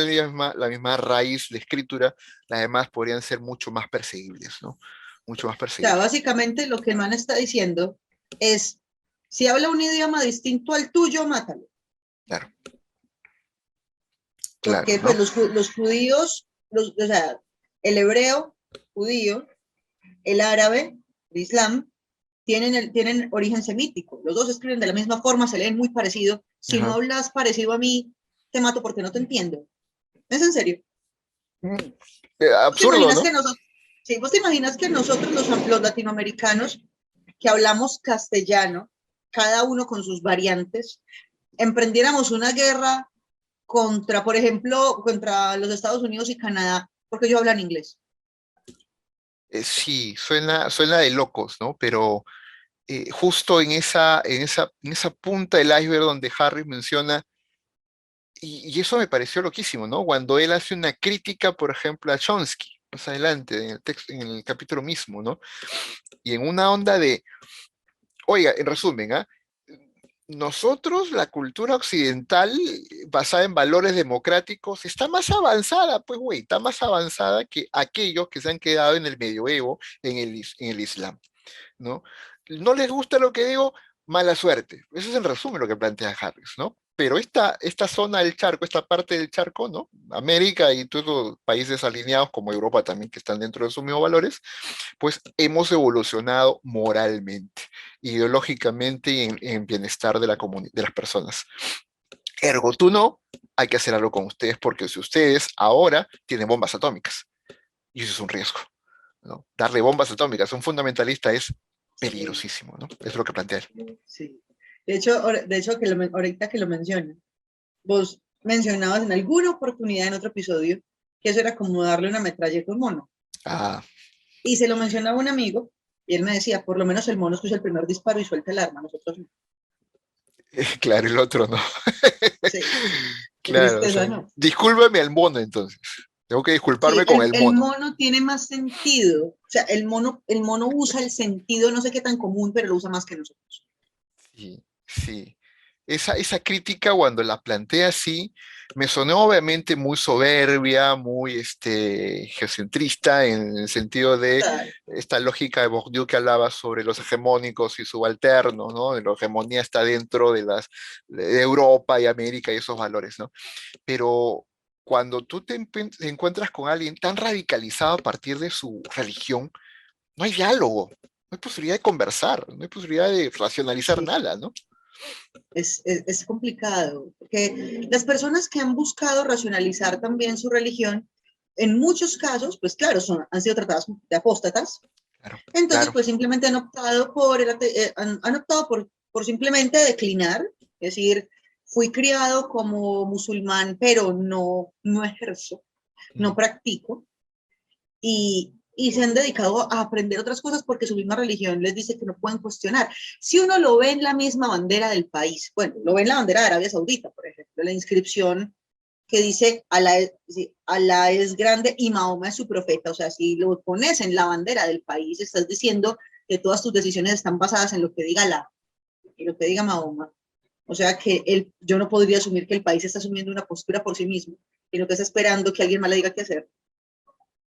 la misma raíz de escritura, las demás podrían ser mucho más perseguibles, ¿no? Mucho más O sea, perseguibles. básicamente lo que el man está diciendo es, si habla un idioma distinto al tuyo, mátalo. Claro. Claro, Porque ¿no? pues los judíos, o sea, el hebreo judío, el árabe, el islam, tienen origen semítico. Los dos escriben de la misma forma, se leen muy parecido. Si no Ajá. hablas parecido a mí, te mato porque no te entiendo. ¿Es en serio? ¿Vos te Absurdo, imaginas ¿no? que nosotros, sí, vos te imaginas que nosotros los latinoamericanos que hablamos castellano, cada uno con sus variantes, emprendiéramos una guerra contra, por ejemplo, contra los Estados Unidos y Canadá, porque ellos hablan inglés? Sí, suena de locos, ¿no? Pero justo en esa punta del iceberg donde Harris menciona, y eso me pareció loquísimo, ¿no? Cuando él hace una crítica, por ejemplo, a Chomsky, más adelante, en el texto, en el capítulo mismo, ¿no? Y en una onda de, oiga, en resumen, ¿ah? Nosotros, la cultura occidental, basada en valores democráticos, está más avanzada, pues, güey, está más avanzada que aquellos que se han quedado en el medioevo, en el Islam, ¿no? ¿No les gusta lo que digo? Mala suerte. Eso es en resumen lo que plantea Harris, ¿no? Pero esta zona del charco, esta parte del charco, ¿no? América y todos los países alineados como Europa también que están dentro de sus mismos valores, pues hemos evolucionado moralmente, ideológicamente y en bienestar de de las personas. Ergo, tú no, hay que hacer algo con ustedes porque si ustedes ahora tienen bombas atómicas, y eso es un riesgo, ¿no? Darle bombas atómicas a un fundamentalista es Sí, peligrosísimo, ¿no? Es lo que plantea él. sí. De hecho ahorita que lo mencionas, vos mencionabas en alguna oportunidad en otro episodio que eso era como darle una metralleta a un mono. Ah, Y se lo mencionaba a un amigo y él me decía, por lo menos el mono escucha el primer disparo y suelta el arma, nosotros no. claro, el otro no. Sí, qué Claro, o tristeza, sea, ¿no? discúlpame al mono entonces. Tengo que Sí, disculparme con el el mono. mono tiene más sentido. O sea, el mono usa el sentido, no sé qué tan común, pero lo usa más que nosotros. Sí, sí. Esa crítica cuando la plantea así, me sonó obviamente muy soberbia, muy geocentrista, en el sentido de Total. esta lógica de Bourdieu que hablaba sobre los hegemónicos y subalternos, ¿no? La hegemonía está dentro de Europa y América y esos valores, ¿no? Pero cuando tú te encuentras con alguien tan radicalizado a partir de su religión, no hay diálogo, no hay posibilidad de conversar, no hay posibilidad de racionalizar Sí, nada, ¿no? es complicado, porque las personas que han buscado racionalizar también su religión, en muchos casos, pues claro, han sido tratadas de apóstatas, Claro, entonces claro. pues simplemente han optado han optado por simplemente declinar, es decir, fui criado como musulmán, pero no ejerzo, no Mm. practico, y se han dedicado a aprender otras cosas porque su misma religión les dice que no pueden cuestionar. Si uno lo ve en la misma bandera del país, bueno, lo ve en la bandera de Arabia Saudita, por ejemplo, la inscripción que dice Alá es grande y Mahoma es su profeta. O sea, si lo pones en la bandera del país, estás diciendo que todas tus decisiones están basadas en lo que diga Alá y lo que diga Mahoma. O sea, que yo no podría asumir que el país está asumiendo una postura por sí mismo, sino que está esperando que alguien más le diga qué hacer.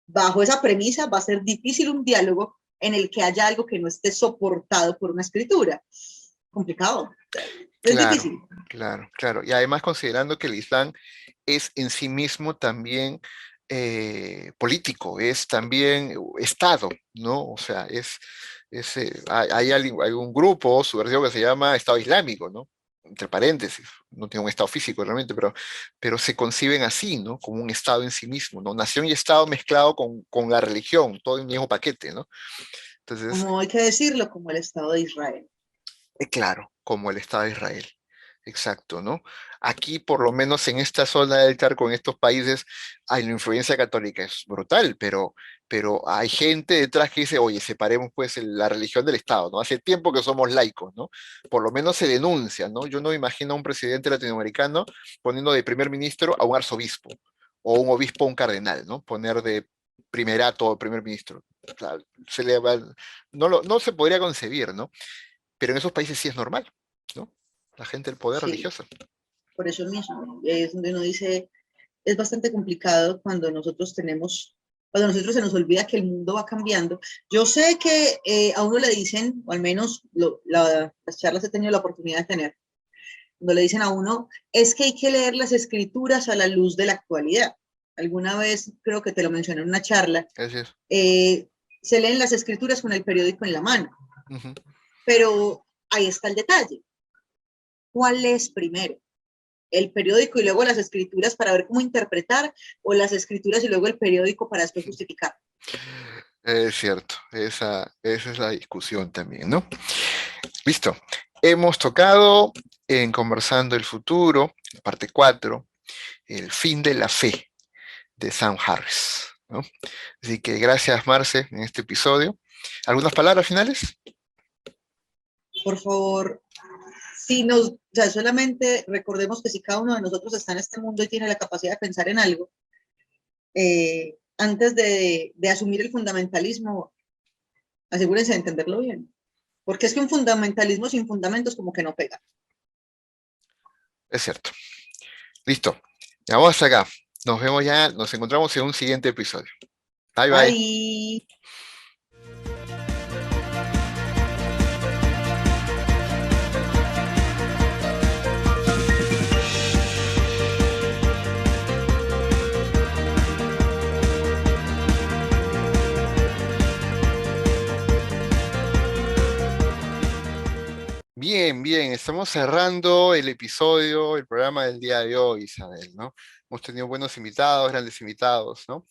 Bajo esa premisa va a ser difícil un diálogo en el que haya algo que no esté soportado por una escritura. Complicado. Es Claro, difícil. claro, claro. Y además considerando que el Islam es en sí mismo también político, es también Estado, ¿no? O sea, hay un grupo subversivo que se llama Estado Islámico, ¿no? Entre paréntesis, no tiene un Estado físico realmente, pero se conciben así, ¿no? Como un Estado en sí mismo, ¿no? Nación y Estado mezclado con la religión, todo en el mismo paquete, ¿no? Entonces, Como hay que decirlo, como el Estado de Israel. claro, como el Estado de Israel. Exacto, ¿no? Aquí, por lo menos en esta zona del charco, en estos países, hay la influencia católica, es brutal, pero hay gente detrás que dice, oye, separemos pues la religión del Estado, ¿no? Hace tiempo que somos laicos, ¿no? Por lo menos se denuncia, ¿no? Yo no me imagino a un presidente latinoamericano poniendo de primer ministro a un arzobispo, o un obispo a un cardenal, ¿no? Poner de primerato o primer ministro. O sea, no se podría concebir, ¿no? Pero en esos países sí es normal, ¿no? la gente del poder Sí, religioso. por eso mismo, es donde uno dice, es bastante complicado cuando a nosotros se nos olvida que el mundo va cambiando. Yo sé que a uno le dicen, o al menos las charlas he tenido la oportunidad de tener, cuando le dicen a uno, es que hay que leer las escrituras a la luz de la actualidad. Alguna vez, creo que te lo mencioné en una charla, Así es. se leen las escrituras con el periódico en la mano, Ujú. pero ahí está el detalle. ¿Cuál es primero? ¿El periódico y luego las escrituras para ver cómo interpretar, o las escrituras y luego el periódico para después justificar? Es cierto, esa es la discusión también, ¿no? Listo. Hemos tocado en Conversando el Futuro, parte 4, el fin de la fe de Sam Harris, ¿no? Así que gracias, Marce, en este episodio. ¿Algunas palabras finales? Por favor, o sea, solamente recordemos que si cada uno de nosotros está en este mundo y tiene la capacidad de pensar en algo, antes de asumir el fundamentalismo, asegúrense de entenderlo bien. Porque es que un fundamentalismo sin fundamentos como que no pega. Es cierto. Listo. Ya vamos hasta acá. Nos vemos ya, nos encontramos en un siguiente episodio. Bye bye. Bye. Bien, bien, estamos cerrando el episodio, el programa del día de hoy, Isabel, ¿no? Hemos tenido buenos invitados, grandes invitados, ¿no?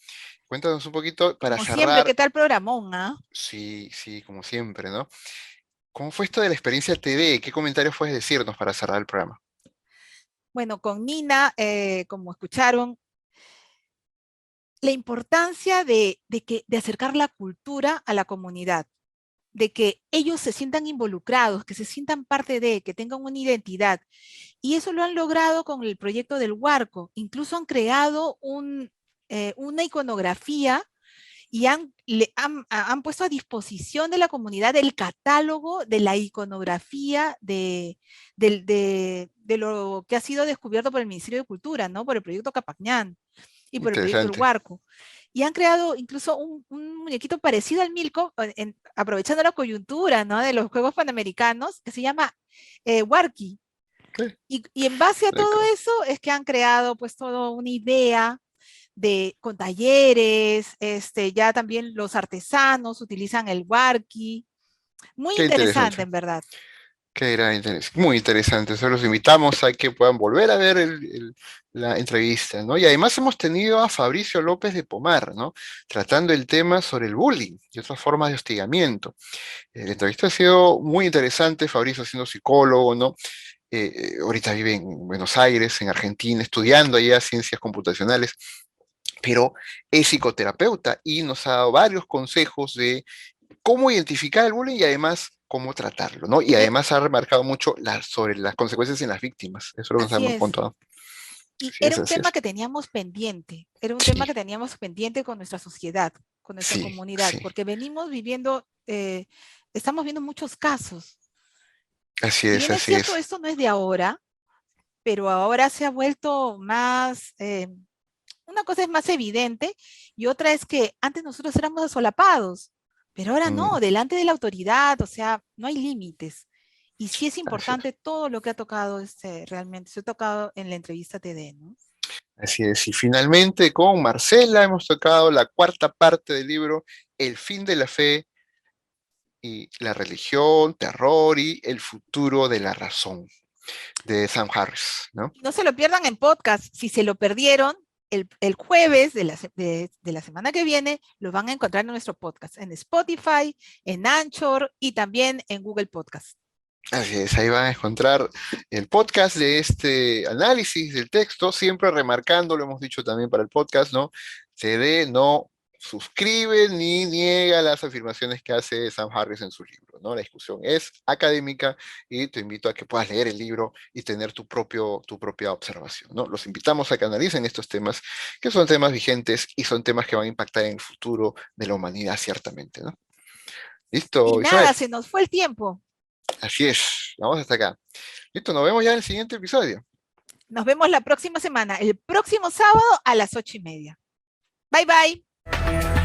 Cuéntanos un poquito para Como siempre, ¿qué cerrar. tal programón, ah? Sí, sí, como siempre, ¿no? ¿Cómo fue esto de la experiencia TV? ¿Qué comentarios puedes decirnos para cerrar el programa? Bueno, con Nina, como escucharon, la importancia de acercar la cultura a la comunidad, de que ellos se sientan involucrados, que se sientan parte de, que tengan una identidad. Y eso lo han logrado con el proyecto del Huarco. Incluso han creado una iconografía y han puesto a disposición de la comunidad el catálogo de la iconografía de lo que ha sido descubierto por el Ministerio de Cultura, ¿no? Por el proyecto Capacñán y por el proyecto El Interesante. Huarco. Y han creado incluso un muñequito parecido al Milko, aprovechando la coyuntura, ¿no? De los Juegos Panamericanos, que se llama Huarqui. Sí, Y en base a de todo acuerdo. eso es que han creado pues toda una idea con talleres, ya también los artesanos utilizan el Huarqui. Muy Qué interesante, interesante. en verdad. Qué gran interés. Muy interesante. Solo los invitamos a que puedan volver a ver la entrevista, ¿no? Y además hemos tenido a Fabricio López de Pomar, ¿no? Tratando el tema sobre el bullying y otras formas de hostigamiento. La entrevista ha sido muy interesante. Fabricio siendo psicólogo, ¿no? Ahorita vive en Buenos Aires, en Argentina, estudiando allá ciencias computacionales, pero es psicoterapeuta y nos ha dado varios consejos de cómo identificar el bullying y además cómo tratarlo, ¿no? Y Eh, además ha remarcado mucho sobre las consecuencias en las víctimas. Eso es lo que nos Así hemos es. contado. Y Así era es, un así es. tema que teníamos pendiente, era un tema Sí, que teníamos pendiente con nuestra sociedad, con nuestra sí, comunidad, sí. porque venimos viviendo, estamos viendo muchos casos. Así Si es, bien es así cierto, es. esto no es de ahora, pero ahora se ha vuelto más, una cosa es más evidente y otra es que antes nosotros éramos asolapados, pero ahora Mm, no, delante de la autoridad, o sea, no hay límites. Y sí es así es. importante todo lo que ha tocado realmente, se ha tocado en la entrevista TD, ¿no? Así es. Y finalmente con Marcela hemos tocado la cuarta parte del libro, El fin de la fe y la religión, terror y el futuro de la razón, de Sam Harris, ¿no? No se lo pierdan en podcast. Si se lo perdieron, el jueves de la semana que viene lo van a encontrar en nuestro podcast, en Spotify, en Anchor y también en Google Podcast. Así es, ahí van a encontrar el podcast de este análisis del texto, siempre remarcando, lo hemos dicho también para el podcast, ¿no? CD no suscribe ni niega las afirmaciones que hace Sam Harris en su libro, ¿no? La discusión es académica y te invito a que puedas leer el libro y tener tu propia observación, ¿no? Los invitamos a que analicen estos temas, que son temas vigentes y son temas que van a impactar en el futuro de la humanidad, ciertamente, ¿no? Y Listo, Isabel. nada, se nos fue el tiempo. Así es, vamos hasta acá. Listo, nos vemos ya en el siguiente episodio. Nos vemos la próxima semana, el próximo sábado a las 8:30. Bye, bye.